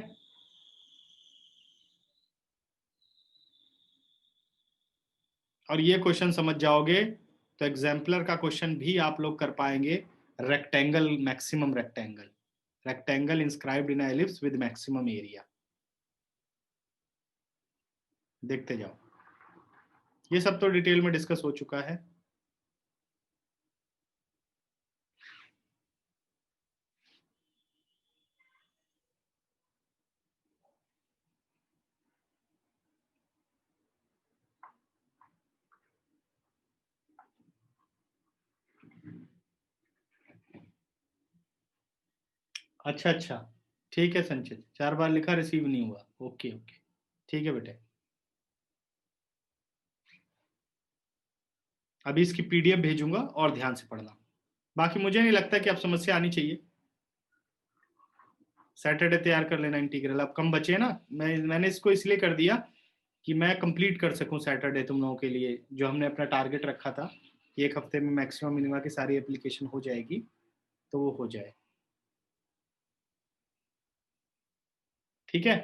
और ये क्वेश्चन समझ जाओगे तो एग्जाम्पलर का क्वेश्चन भी आप लोग कर पाएंगे. Rectangle, maximum rectangle, rectangle inscribed in ellipse with maximum area. देखते जाओ, ये सब तो डिटेल में डिस्कस हो चुका है. अच्छा अच्छा, ठीक है संचित, 4 बार लिखा रिसीव नहीं हुआ. ओके ओके, ठीक है बेटे. अभी इसकी पीडीएफ भेजूंगा और ध्यान से पढ़ना. बाकी मुझे नहीं लगता कि अब समस्या आनी चाहिए. सैटरडे तैयार कर लेना इंटीग्रल, अब कम बचे ना. मैंने इसको इसलिए कर दिया कि मैं कंप्लीट कर सकूं सैटरडे तुम लोगों के लिए, जो हमने अपना टारगेट रखा था कि एक हफ्ते में मैक्सिमम मिनिमा की सारी एप्लीकेशन हो जाएगी, तो वो हो जाए. ठीक है.